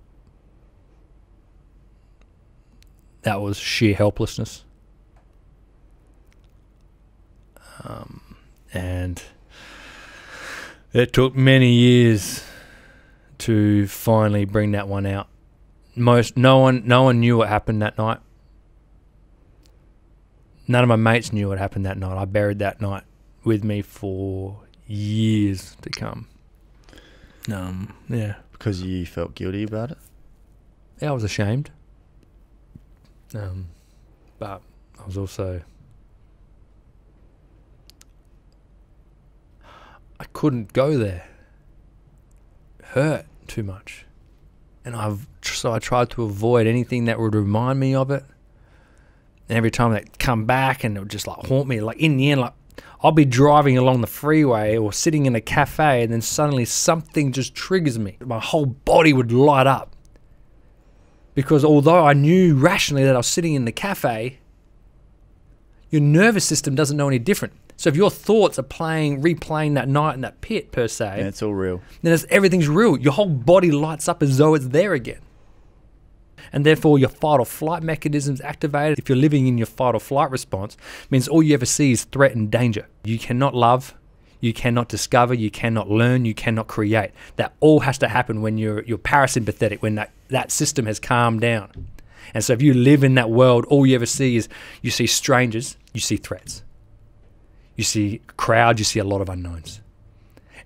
That was sheer helplessness. And it took many years to finally bring that one out. No one knew what happened that night. None of my mates knew what happened that night. I buried that night with me for years to come. Yeah. Because you felt guilty about it? Yeah, I was ashamed. But I was also... I couldn't go there. It hurt too much. And so I tried to avoid anything that would remind me of it. And every time they'd come back and it would just like haunt me. Like in the end, like I'll be driving along the freeway or sitting in a cafe and then suddenly something just triggers me. My whole body would light up. Because although I knew rationally that I was sitting in the cafe, your nervous system doesn't know any different. So if your thoughts are replaying that night in that pit per se, yeah, it's all real. Then everything's real. Your whole body lights up as though it's there again. And therefore your fight or flight mechanism's activated. If you're living in your fight or flight response, it means all you ever see is threat and danger. You cannot love, you cannot discover, you cannot learn, you cannot create. That all has to happen when you're parasympathetic, when that system has calmed down. And so if you live in that world, all you ever see is you see strangers, you see threats. You see crowds, you see a lot of unknowns.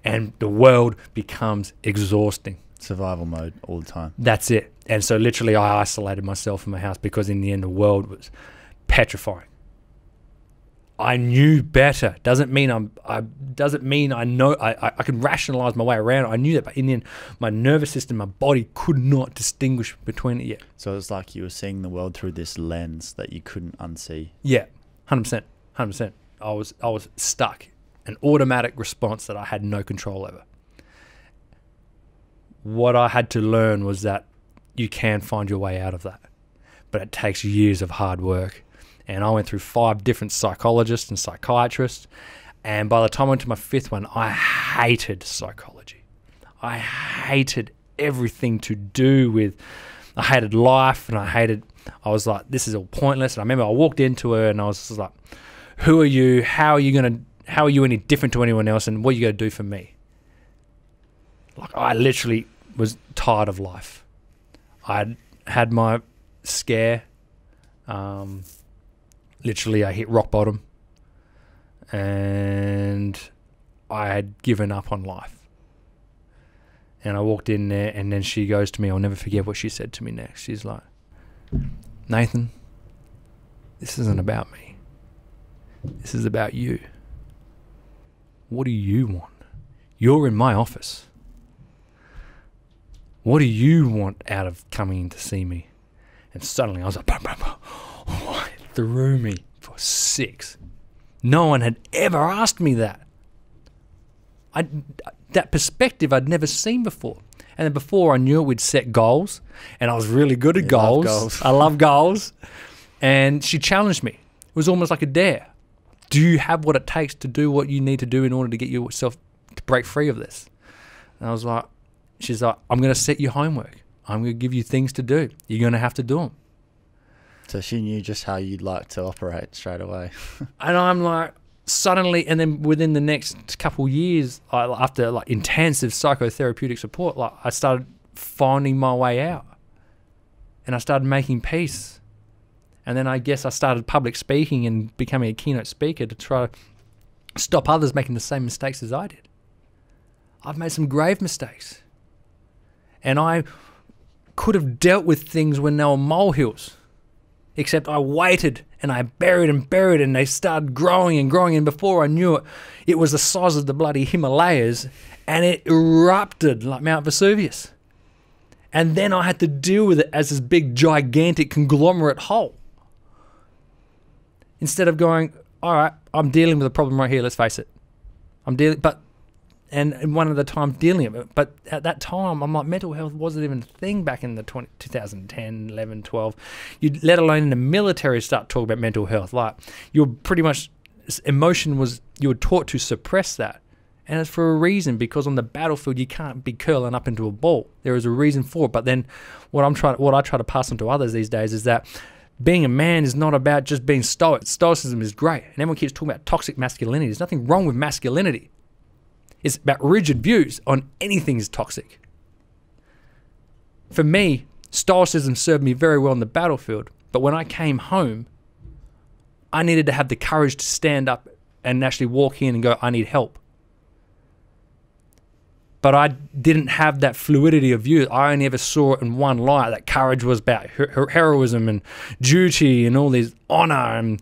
and the world becomes exhausting. Survival mode all the time. That's it. And so literally I isolated myself from my house because in the end the world was petrifying. I knew better. Doesn't mean I know I can rationalize my way around it. I knew that, but in the end my nervous system, my body could not distinguish between it yet. So it's like you were seeing the world through this lens that you couldn't unsee. Yeah. 100%. I was stuck. An automatic response that I had no control over. What I had to learn was that you can find your way out of that, but it takes years of hard work. And I went through 5 different psychologists and psychiatrists, and by the time I went to my 5th one, I hated psychology. I hated everything to do with, I hated life, and I was like, this is all pointless. And I remember I walked into her and I was just like, who are you? How are you any different to anyone else? And what are you going to do for me? Like, I literally was tired of life. I had my scare. Literally, I hit rock bottom. And I had given up on life. And I walked in there, and then she goes to me, I'll never forget what she said to me next. She's like, Nathan, this isn't about me. This is about you. What do you want? You're in my office. What do you want out of coming in to see me? And suddenly I was like, boom, boom, boom. Oh, it threw me for 6. No one had ever asked me that. That perspective I'd never seen before. And then before I knew it, we'd set goals. And I was really good at goals. I love goals. And she challenged me. It was almost like a dare. Do you have what it takes to do what you need to do in order to get yourself to break free of this? And I was like, she's like, I'm going to set you homework. I'm going to give you things to do. You're going to have to do them. So she knew just how you'd like to operate straight away. And I'm like, suddenly, and then within the next couple of years, after like intensive psychotherapeutic support, like I started finding my way out. And I started making peace. And then I guess I started public speaking and becoming a keynote speaker to try to stop others making the same mistakes as I did. I've made some grave mistakes. And I could have dealt with things when they were molehills. Except I waited and I buried and they started growing and growing. And before I knew it, it was the size of the bloody Himalayas and it erupted like Mount Vesuvius. And then I had to deal with it as this big, gigantic conglomerate whole. Instead of going, all right, I'm dealing with a problem right here, let's face it. And one of the times dealing with it. But at that time, I'm like, mental health wasn't even a thing back in the 2010, 11, 12. Let alone in the military start talking about mental health. Like, you're pretty much, emotion was, you were taught to suppress that. And it's for a reason, because on the battlefield, you can't be curling up into a ball. There is a reason for it. But then what I try to pass on to others these days is that being a man is not about just being stoic. Stoicism is great. And everyone keeps talking about toxic masculinity. There's nothing wrong with masculinity. It's about rigid views on anything is toxic. For me, stoicism served me very well on the battlefield. But when I came home, I needed to have the courage to stand up and actually walk in and go, I need help. But I didn't have that fluidity of view. I only ever saw it in one light. That courage was about heroism and duty and all this honor and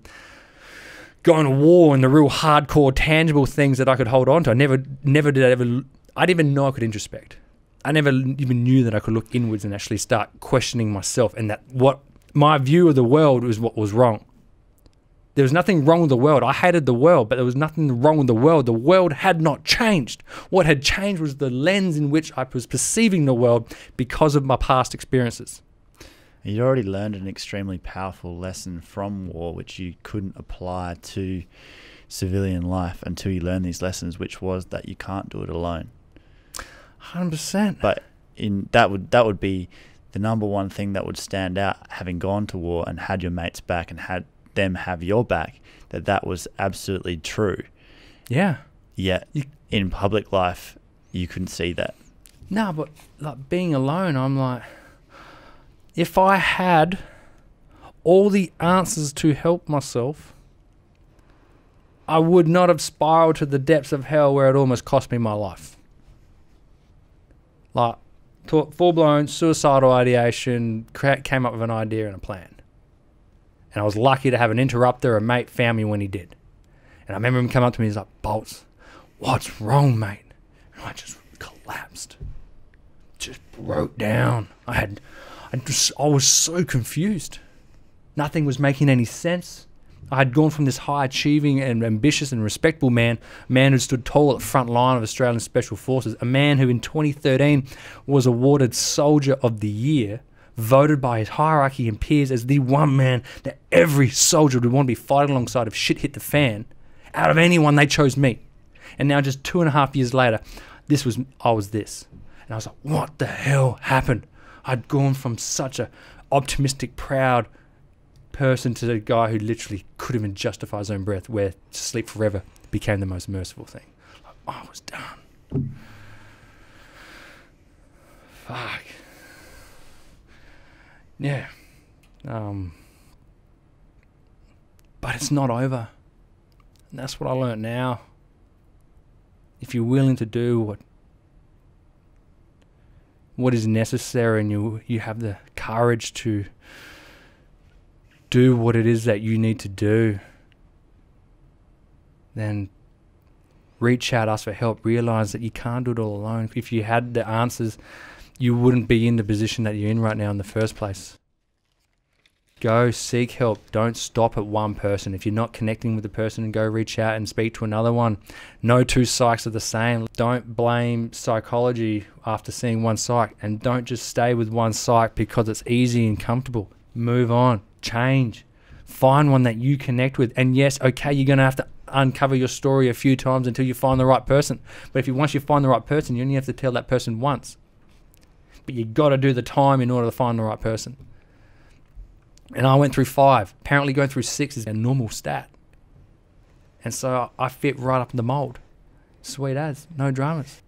going to war and the real hardcore, tangible things that I could hold on to. I didn't even know I could introspect. I never even knew that I could look inwards and actually start questioning myself, and that what my view of the world was what was wrong. There was nothing wrong with the world. I hated the world, but there was nothing wrong with the world. The world had not changed. What had changed was the lens in which I was perceiving the world because of my past experiences. You'd already learned an extremely powerful lesson from war, which you couldn't apply to civilian life until you learned these lessons, which was that you can't do it alone. 100%. But that would be the number one thing that would stand out, having gone to war and had your mates back and had them have your back, that was absolutely true. Yeah. Yet in public life, you couldn't see that. No, but like being alone, I'm like, if I had all the answers to help myself, I would not have spiraled to the depths of hell where it almost cost me my life. Like, full-blown suicidal ideation, came up with an idea and a plan. And I was lucky to have an interrupter. A mate found me when he did. And I remember him coming up to me, he's like, "Bolts, what's wrong, mate?" And I just collapsed. Just broke down. I was so confused. Nothing was making any sense. I had gone from this high-achieving and ambitious and respectable man, a man who stood tall at the front line of Australian Special Forces, a man who in 2013 was awarded Soldier of the Year, voted by his hierarchy and peers as the one man that every soldier would want to be fighting alongside if shit hit the fan. Out of anyone, they chose me. And now just 2.5 years later, I was this. And I was like, what the hell happened? I'd gone from such a optimistic, proud person to the guy who literally couldn't even justify his own breath, where to sleep forever became the most merciful thing. Like, I was done. Fuck. Yeah. But it's not over. And that's what I learned now. If you're willing to do what is necessary, and you have the courage to do what it is that you need to do, then reach out, ask for help, realize that you can't do it all alone. If you had the answers, you wouldn't be in the position that you're in right now in the first place. Go seek help. Don't stop at one person. If you're not connecting with the person, go reach out and speak to another one. No two psychs are the same. Don't blame psychology after seeing one psych, and don't just stay with one psych because it's easy and comfortable. Move on. Change. Find one that you connect with. And yes, okay, you're going to have to uncover your story a few times until you find the right person. But once you find the right person, you only have to tell that person once. But you got to do the time in order to find the right person. And I went through 5. Apparently going through 6 is a normal stat. And so I fit right up in the mold. Sweet as. No dramas.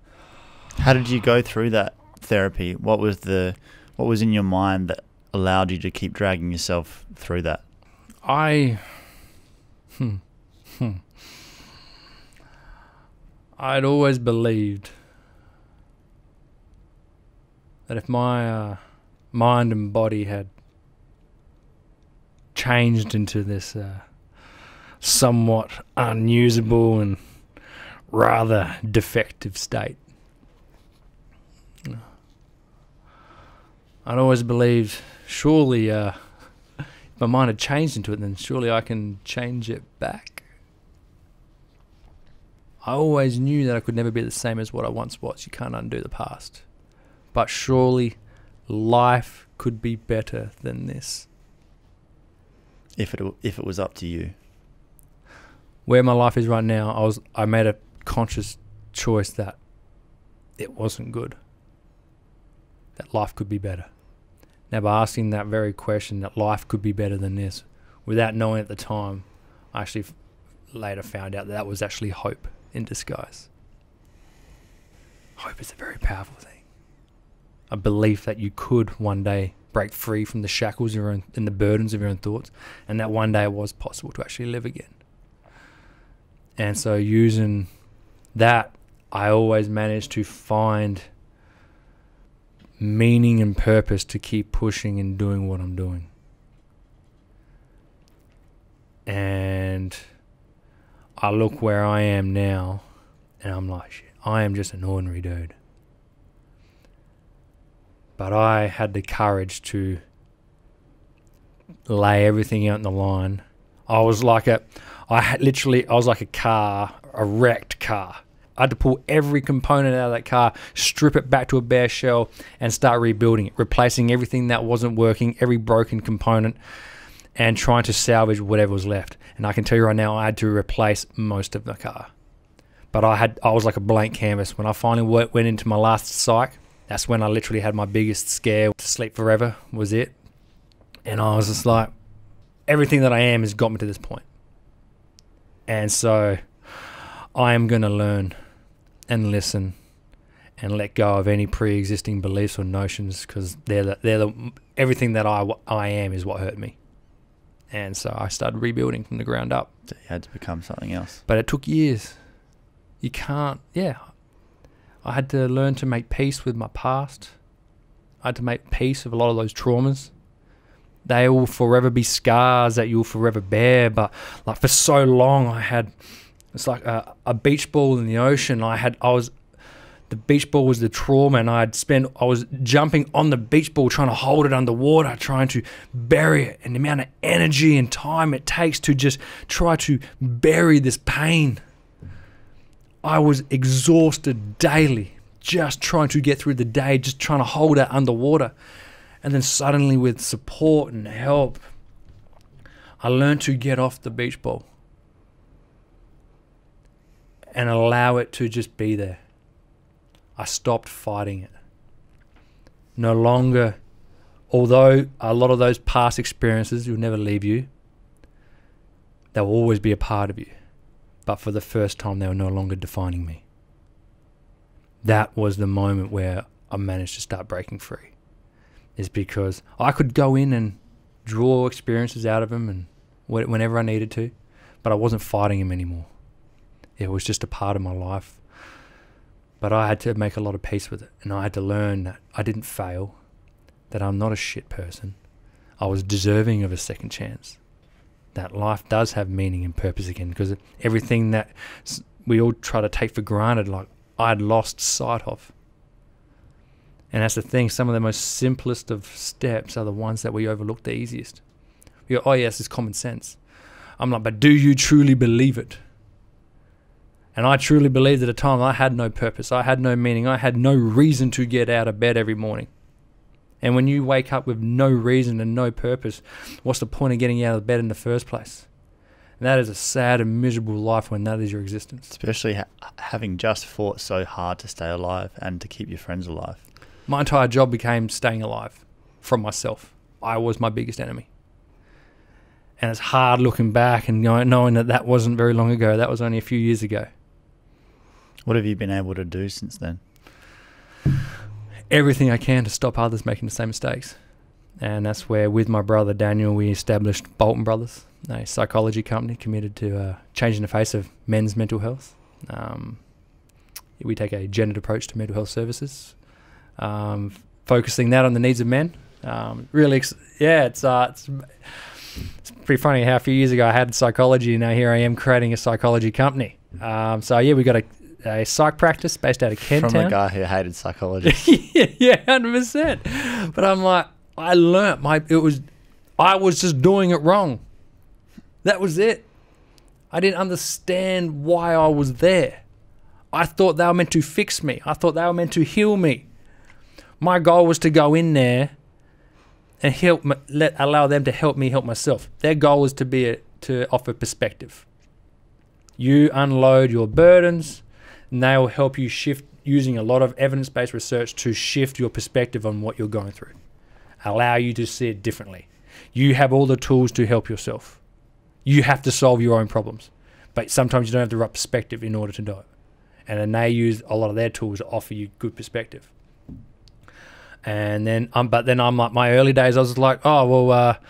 How did you go through that therapy? What was in your mind that allowed you to keep dragging yourself through that? I'd always believed that if my mind and body had changed into this somewhat unusable and rather defective state, I'd always believed, surely if my mind had changed into it, then surely I can change it back. I always knew that I could never be the same as what I once was. You can't undo the past. But surely life could be better than this. If it was up to you. Where my life is right now, I made a conscious choice that it wasn't good. That life could be better. Now, by asking that very question, that life could be better than this, without knowing at the time, I actually later found out that was actually hope in disguise. Hope is a very powerful thing. A belief that you could one day break free from the shackles of your own, and the burdens of your own thoughts, and that one day it was possible to actually live again. And so using that, I always managed to find meaning and purpose to keep pushing and doing what I'm doing. And I look where I am now, and I'm like, shit, I am just an ordinary dude. But I had the courage to lay everything out on the line. I was like a car, a wrecked car. I had to pull every component out of that car, strip it back to a bare shell, and start rebuilding it, replacing everything that wasn't working, every broken component, and trying to salvage whatever was left. And I can tell you right now, I had to replace most of the car. But I was like a blank canvas. When I finally went into my last psych, that's when I literally had my biggest scare. To sleep forever was it. And I was just like, everything that I am has got me to this point. And so I am going to learn and listen and let go of any pre-existing beliefs or notions, because everything that I am is what hurt me. And so I started rebuilding from the ground up. You had to become something else. But it took years. You can't, I had to learn to make peace with my past. I had to make peace with a lot of those traumas. They will forever be scars that you'll forever bear. But like for so long, it's like a beach ball in the ocean. The beach ball was the trauma, and I was jumping on the beach ball, trying to hold it underwater, trying to bury it, and the amount of energy and time it takes to just try to bury this pain. I was exhausted daily, just trying to get through the day, just trying to hold it underwater. And then suddenly with support and help, I learned to get off the beach ball and allow it to just be there. I stopped fighting it. No longer, although a lot of those past experiences will never leave you, they'll always be a part of you. But for the first time, they were no longer defining me. That was the moment where I managed to start breaking free. Is because I could go in and draw experiences out of them and whenever I needed to, but I wasn't fighting them anymore. It was just a part of my life. But I had to make a lot of peace with it, and I had to learn that I didn't fail, that I'm not a shit person. I was deserving of a second chance. That life does have meaning and purpose again, because everything that we all try to take for granted, like I'd lost sight of. And that's the thing, some of the most simplest of steps are the ones that we overlook the easiest. We go, oh yes, it's common sense. I'm like, but do you truly believe it? And I truly believed at a time I had no purpose, I had no meaning, I had no reason to get out of bed every morning. And when you wake up with no reason and no purpose, what's the point of getting out of bed in the first place? And that is a sad and miserable life when that is your existence. Especially having just fought so hard to stay alive and to keep your friends alive. My entire job became staying alive from myself. I was my biggest enemy. And it's hard looking back and knowing that wasn't very long ago. That was only a few years ago. What have you been able to do since then? Everything I can to stop others making the same mistakes. And that's where, with my brother Daniel, we established Bolton Brothers, a psychology company committed to changing the face of men's mental health. We take a gendered approach to mental health services, focusing that on the needs of men. It's pretty funny how a few years ago I had psychology, and now here I am creating a psychology company. We got a psych practice based out of Kent. From a guy who hated psychology. yeah, 100%. But I'm like, I learnt I was just doing it wrong. That was it. I didn't understand why I was there. I thought they were meant to fix me. I thought they were meant to heal me. My goal was to go in there and allow them to help me help myself. Their goal was to offer perspective. You unload your burdens, and they will help you shift, using a lot of evidence-based research, to shift your perspective on what you're going through. Allow you to see it differently. You have all the tools to help yourself. You have to solve your own problems. But sometimes you don't have the right perspective in order to do it. And then they use a lot of their tools to offer you good perspective. And then, I'm like, my early days, I was like, what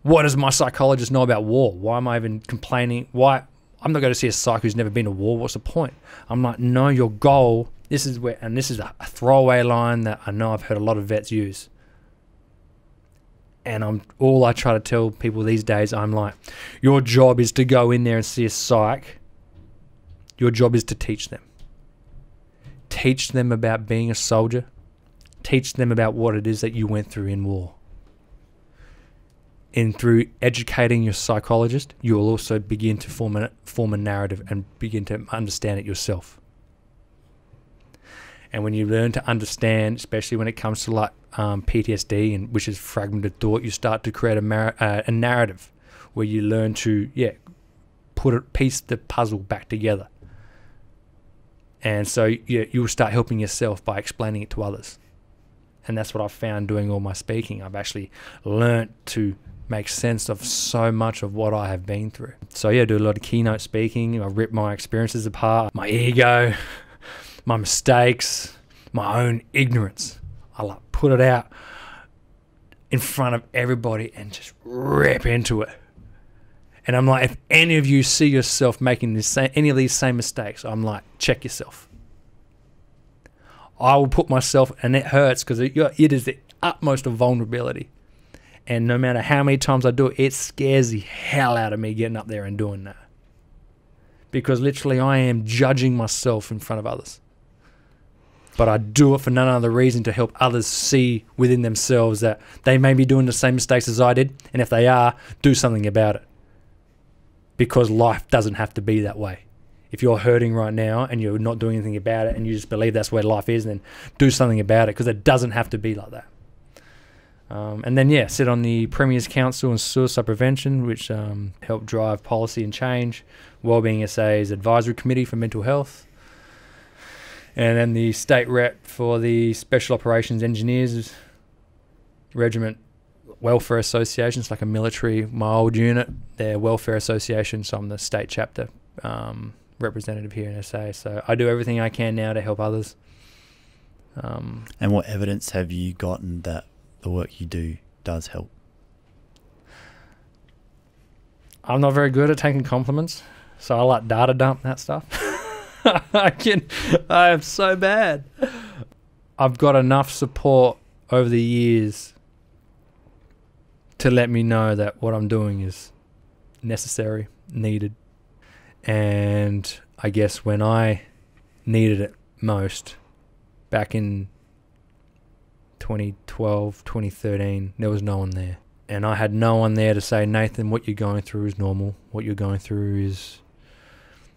does my psychologist know about war? Why am I even complaining? Why? I'm not going to see a psych who's never been to war. What's the point? I'm like, no, your goal, this is a throwaway line that I know I've heard a lot of vets use. And all I try to tell people these days, I'm like, your job is to go in there and see a psych. Your job is to teach them. Teach them about being a soldier. Teach them about what it is that you went through in war. And through educating your psychologist, you will also begin to form a narrative and begin to understand it yourself. And when you learn to understand, especially when it comes to like PTSD, which is fragmented thought, you start to create a narrative where you learn to piece the puzzle back together. And so you'll start helping yourself by explaining it to others. And that's what I've found doing all my speaking. I've actually learnt to make sense of so much of what I have been through. So I do a lot of keynote speaking. I rip my experiences apart, my ego, my mistakes, my own ignorance. I put it out in front of everybody and just rip into it. And I'm like, if any of you see yourself making any of these same mistakes, I'm like, check yourself. I will put myself, and it hurts because it is the utmost of vulnerability. And no matter how many times I do it, it scares the hell out of me getting up there and doing that. Because literally I am judging myself in front of others. But I do it for none other reason to help others see within themselves that they may be doing the same mistakes as I did. And if they are, do something about it. Because life doesn't have to be that way. If you're hurting right now and you're not doing anything about it and you just believe that's where life is, then do something about it, because it doesn't have to be like that. And then, sit on the Premier's Council on Suicide Prevention, which help drive policy and change. Wellbeing SA's Advisory Committee for Mental Health. And then the state rep for the Special Operations Engineers Regiment Welfare Association. It's like a military, my old unit, their welfare association. So I'm the state chapter representative here in SA. So I do everything I can now to help others. And what evidence have you gotten that the work you do does help? I'm not very good at taking compliments, so I like data dump that stuff. I am so bad. I've got enough support over the years to let me know that what I'm doing is necessary, needed. And I guess when I needed it most, back in 2012, 2013, there was no one there. And I had no one there to say, Nathan, what you're going through is normal. What you're going through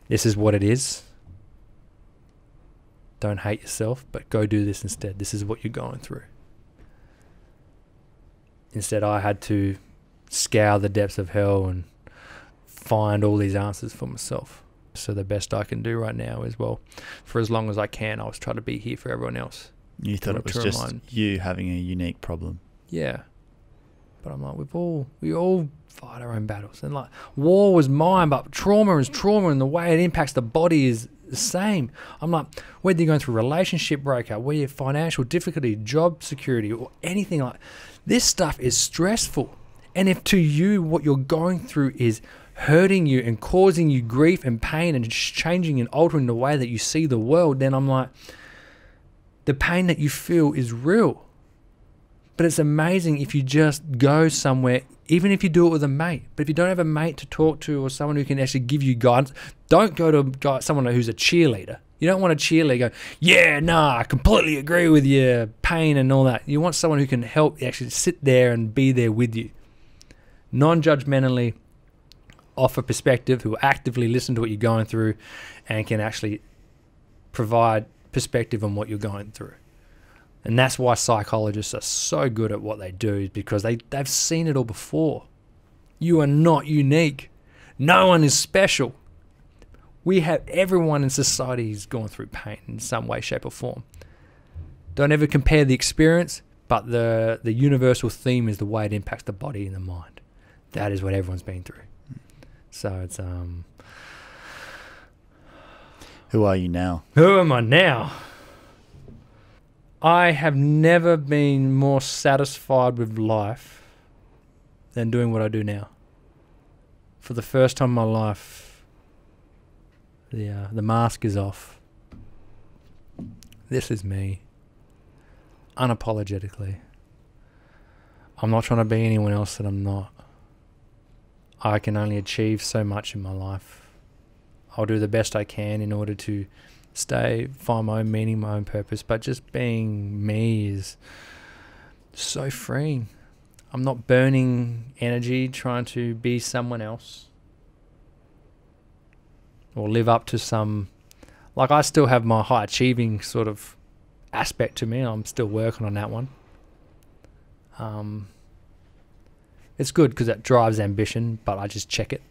this is what it is. Don't hate yourself, but go do this instead. This is what you're going through. Instead, I had to scour the depths of hell and find all these answers for myself. So the best I can do right now is, for as long as I can, I was trying to be here for everyone else. You thought it was just you having a unique problem. Yeah. But I'm like, we all fight our own battles. And like, war was mine, but trauma is trauma, and the way it impacts the body is the same. I'm like, whether you're going through a relationship breakup, whether you're financial difficulty, job security, or anything like this stuff is stressful. And if to you what you're going through is hurting you and causing you grief and pain and changing and altering the way that you see the world, then I'm like, the pain that you feel is real. But it's amazing if you just go somewhere, even if you do it with a mate. But if you don't have a mate to talk to or someone who can actually give you guidance, don't go to someone who's a cheerleader. You don't want a cheerleader go, yeah, nah, I completely agree with your pain and all that. You want someone who can help actually sit there and be there with you. Non-judgmentally, offer perspective, who actively listen to what you're going through and can actually provide perspective on what you're going through. And that's why psychologists are so good at what they do, because they've seen it all before. You are not unique. No one is special. We have everyone in society who's gone through pain in some way, shape or form. Don't ever compare the experience, but the universal theme is the way it impacts the body and the mind. That is what everyone's been through. So it's Who are you now? Who am I now? I have never been more satisfied with life than doing what I do now. For the first time in my life, the mask is off. This is me, unapologetically. I'm not trying to be anyone else that I'm not. I can only achieve so much in my life. I'll do the best I can in order to find my own meaning, my own purpose, but just being me is so freeing. I'm not burning energy trying to be someone else or live up to some, like I still have my high achieving sort of aspect to me. I'm still working on that one. It's good because that drives ambition, but I just check it.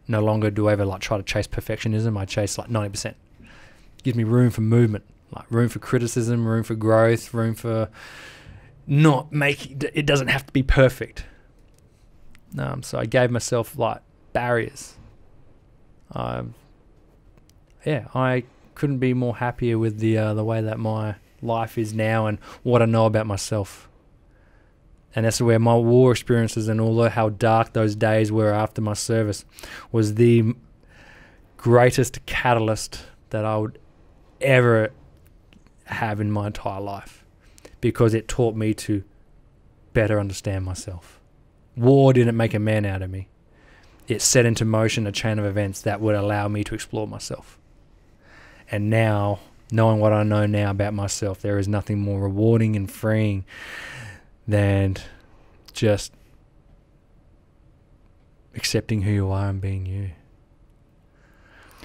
No longer do I ever try to chase perfectionism. I chase 90%. Gives me room for movement, room for criticism, room for growth, room for not making, it doesn't have to be perfect. So I gave myself barriers. I couldn't be more happier with the way that my life is now and what I know about myself. And that's where my war experiences and all how dark those days were after my service was the greatest catalyst that I would ever have in my entire life, because it taught me to better understand myself. War didn't make a man out of me. It set into motion a chain of events that would allow me to explore myself. And now, knowing what I know now about myself, there is nothing more rewarding and freeing than just accepting who you are and being you.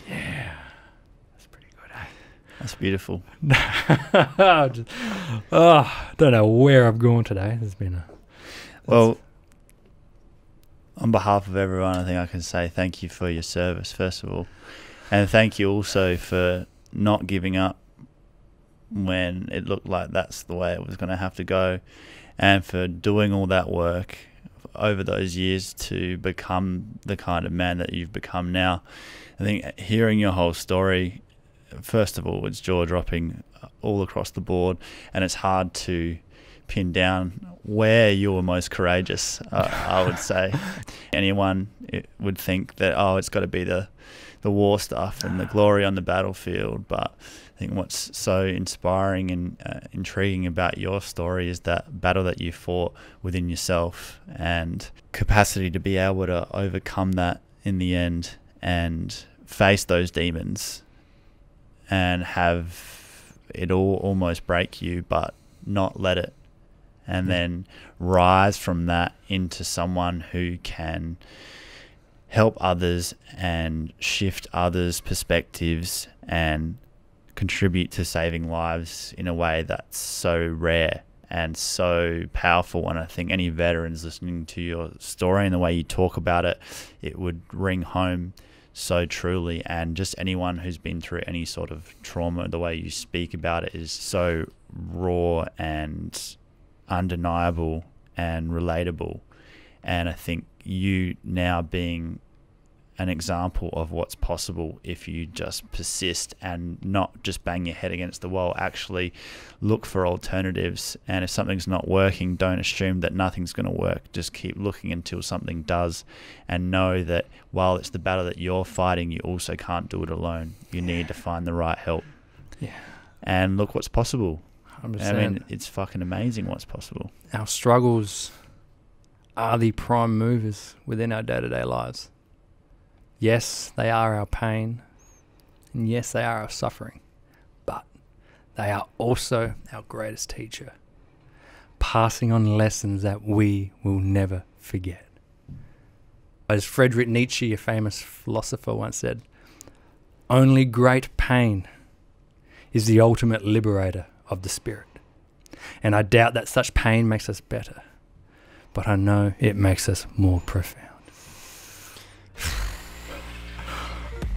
Yeah. That's pretty good, eh? That's beautiful. Don't know where I've gone today. There's been Well, on behalf of everyone, I think I can say thank you for your service, first of all. And thank you also for not giving up when it looked like that's the way it was going to have to go, and for doing all that work over those years to become the kind of man that you've become now. I think hearing your whole story, first of all, it's jaw-dropping all across the board, and it's hard to pin down where you were most courageous, I would say. Anyone would think that, it's got to be the war stuff and the glory on the battlefield, but I think what's so inspiring and intriguing about your story is that battle that you fought within yourself and capacity to be able to overcome that in the end and face those demons and have it all almost break you, but not let it. And then rise from that into someone who can help others and shift others' perspectives and contribute to saving lives in a way that's so rare and so powerful. And I think any veterans listening to your story and the way you talk about it, it would ring home so truly. And just anyone who's been through any sort of trauma, the way you speak about it is so raw and undeniable and relatable. And I think you now being an example of what's possible if you just persist and not just bang your head against the wall, actually look for alternatives. And if something's not working, don't assume that nothing's going to work. Just keep looking until something does, and know that while it's the battle that you're fighting, you also can't do it alone. You need to find the right help. Yeah. And look what's possible. 100%. I mean, it's fucking amazing what's possible. Our struggles are the prime movers within our day-to-day lives. Yes, they are our pain, and yes, they are our suffering, but they are also our greatest teacher, passing on lessons that we will never forget. As Friedrich Nietzsche, a famous philosopher, once said, "Only great pain is the ultimate liberator of the spirit." And I doubt that such pain makes us better, but I know it makes us more profound.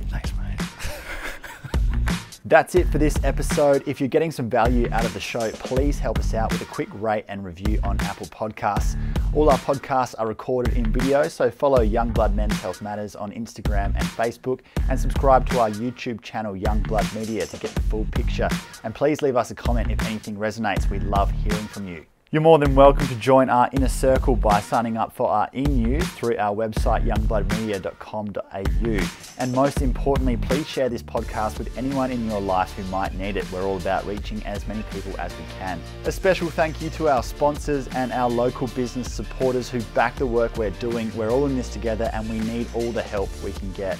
Thanks, mate. That's it for this episode. If you're getting some value out of the show, please help us out with a quick rate and review on Apple Podcasts. All our podcasts are recorded in video, so follow Youngblood Men's Health Matters on Instagram and Facebook, and subscribe to our YouTube channel, Youngblood Media, to get the full picture. And please leave us a comment if anything resonates. We love hearing from you. You're more than welcome to join our inner circle by signing up for our e-news through our website, youngbloodmedia.com.au. And most importantly, please share this podcast with anyone in your life who might need it. We're all about reaching as many people as we can. A special thank you to our sponsors and our local business supporters who back the work we're doing. We're all in this together, and we need all the help we can get.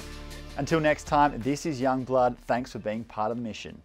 Until next time, this is Youngblood. Thanks for being part of the mission.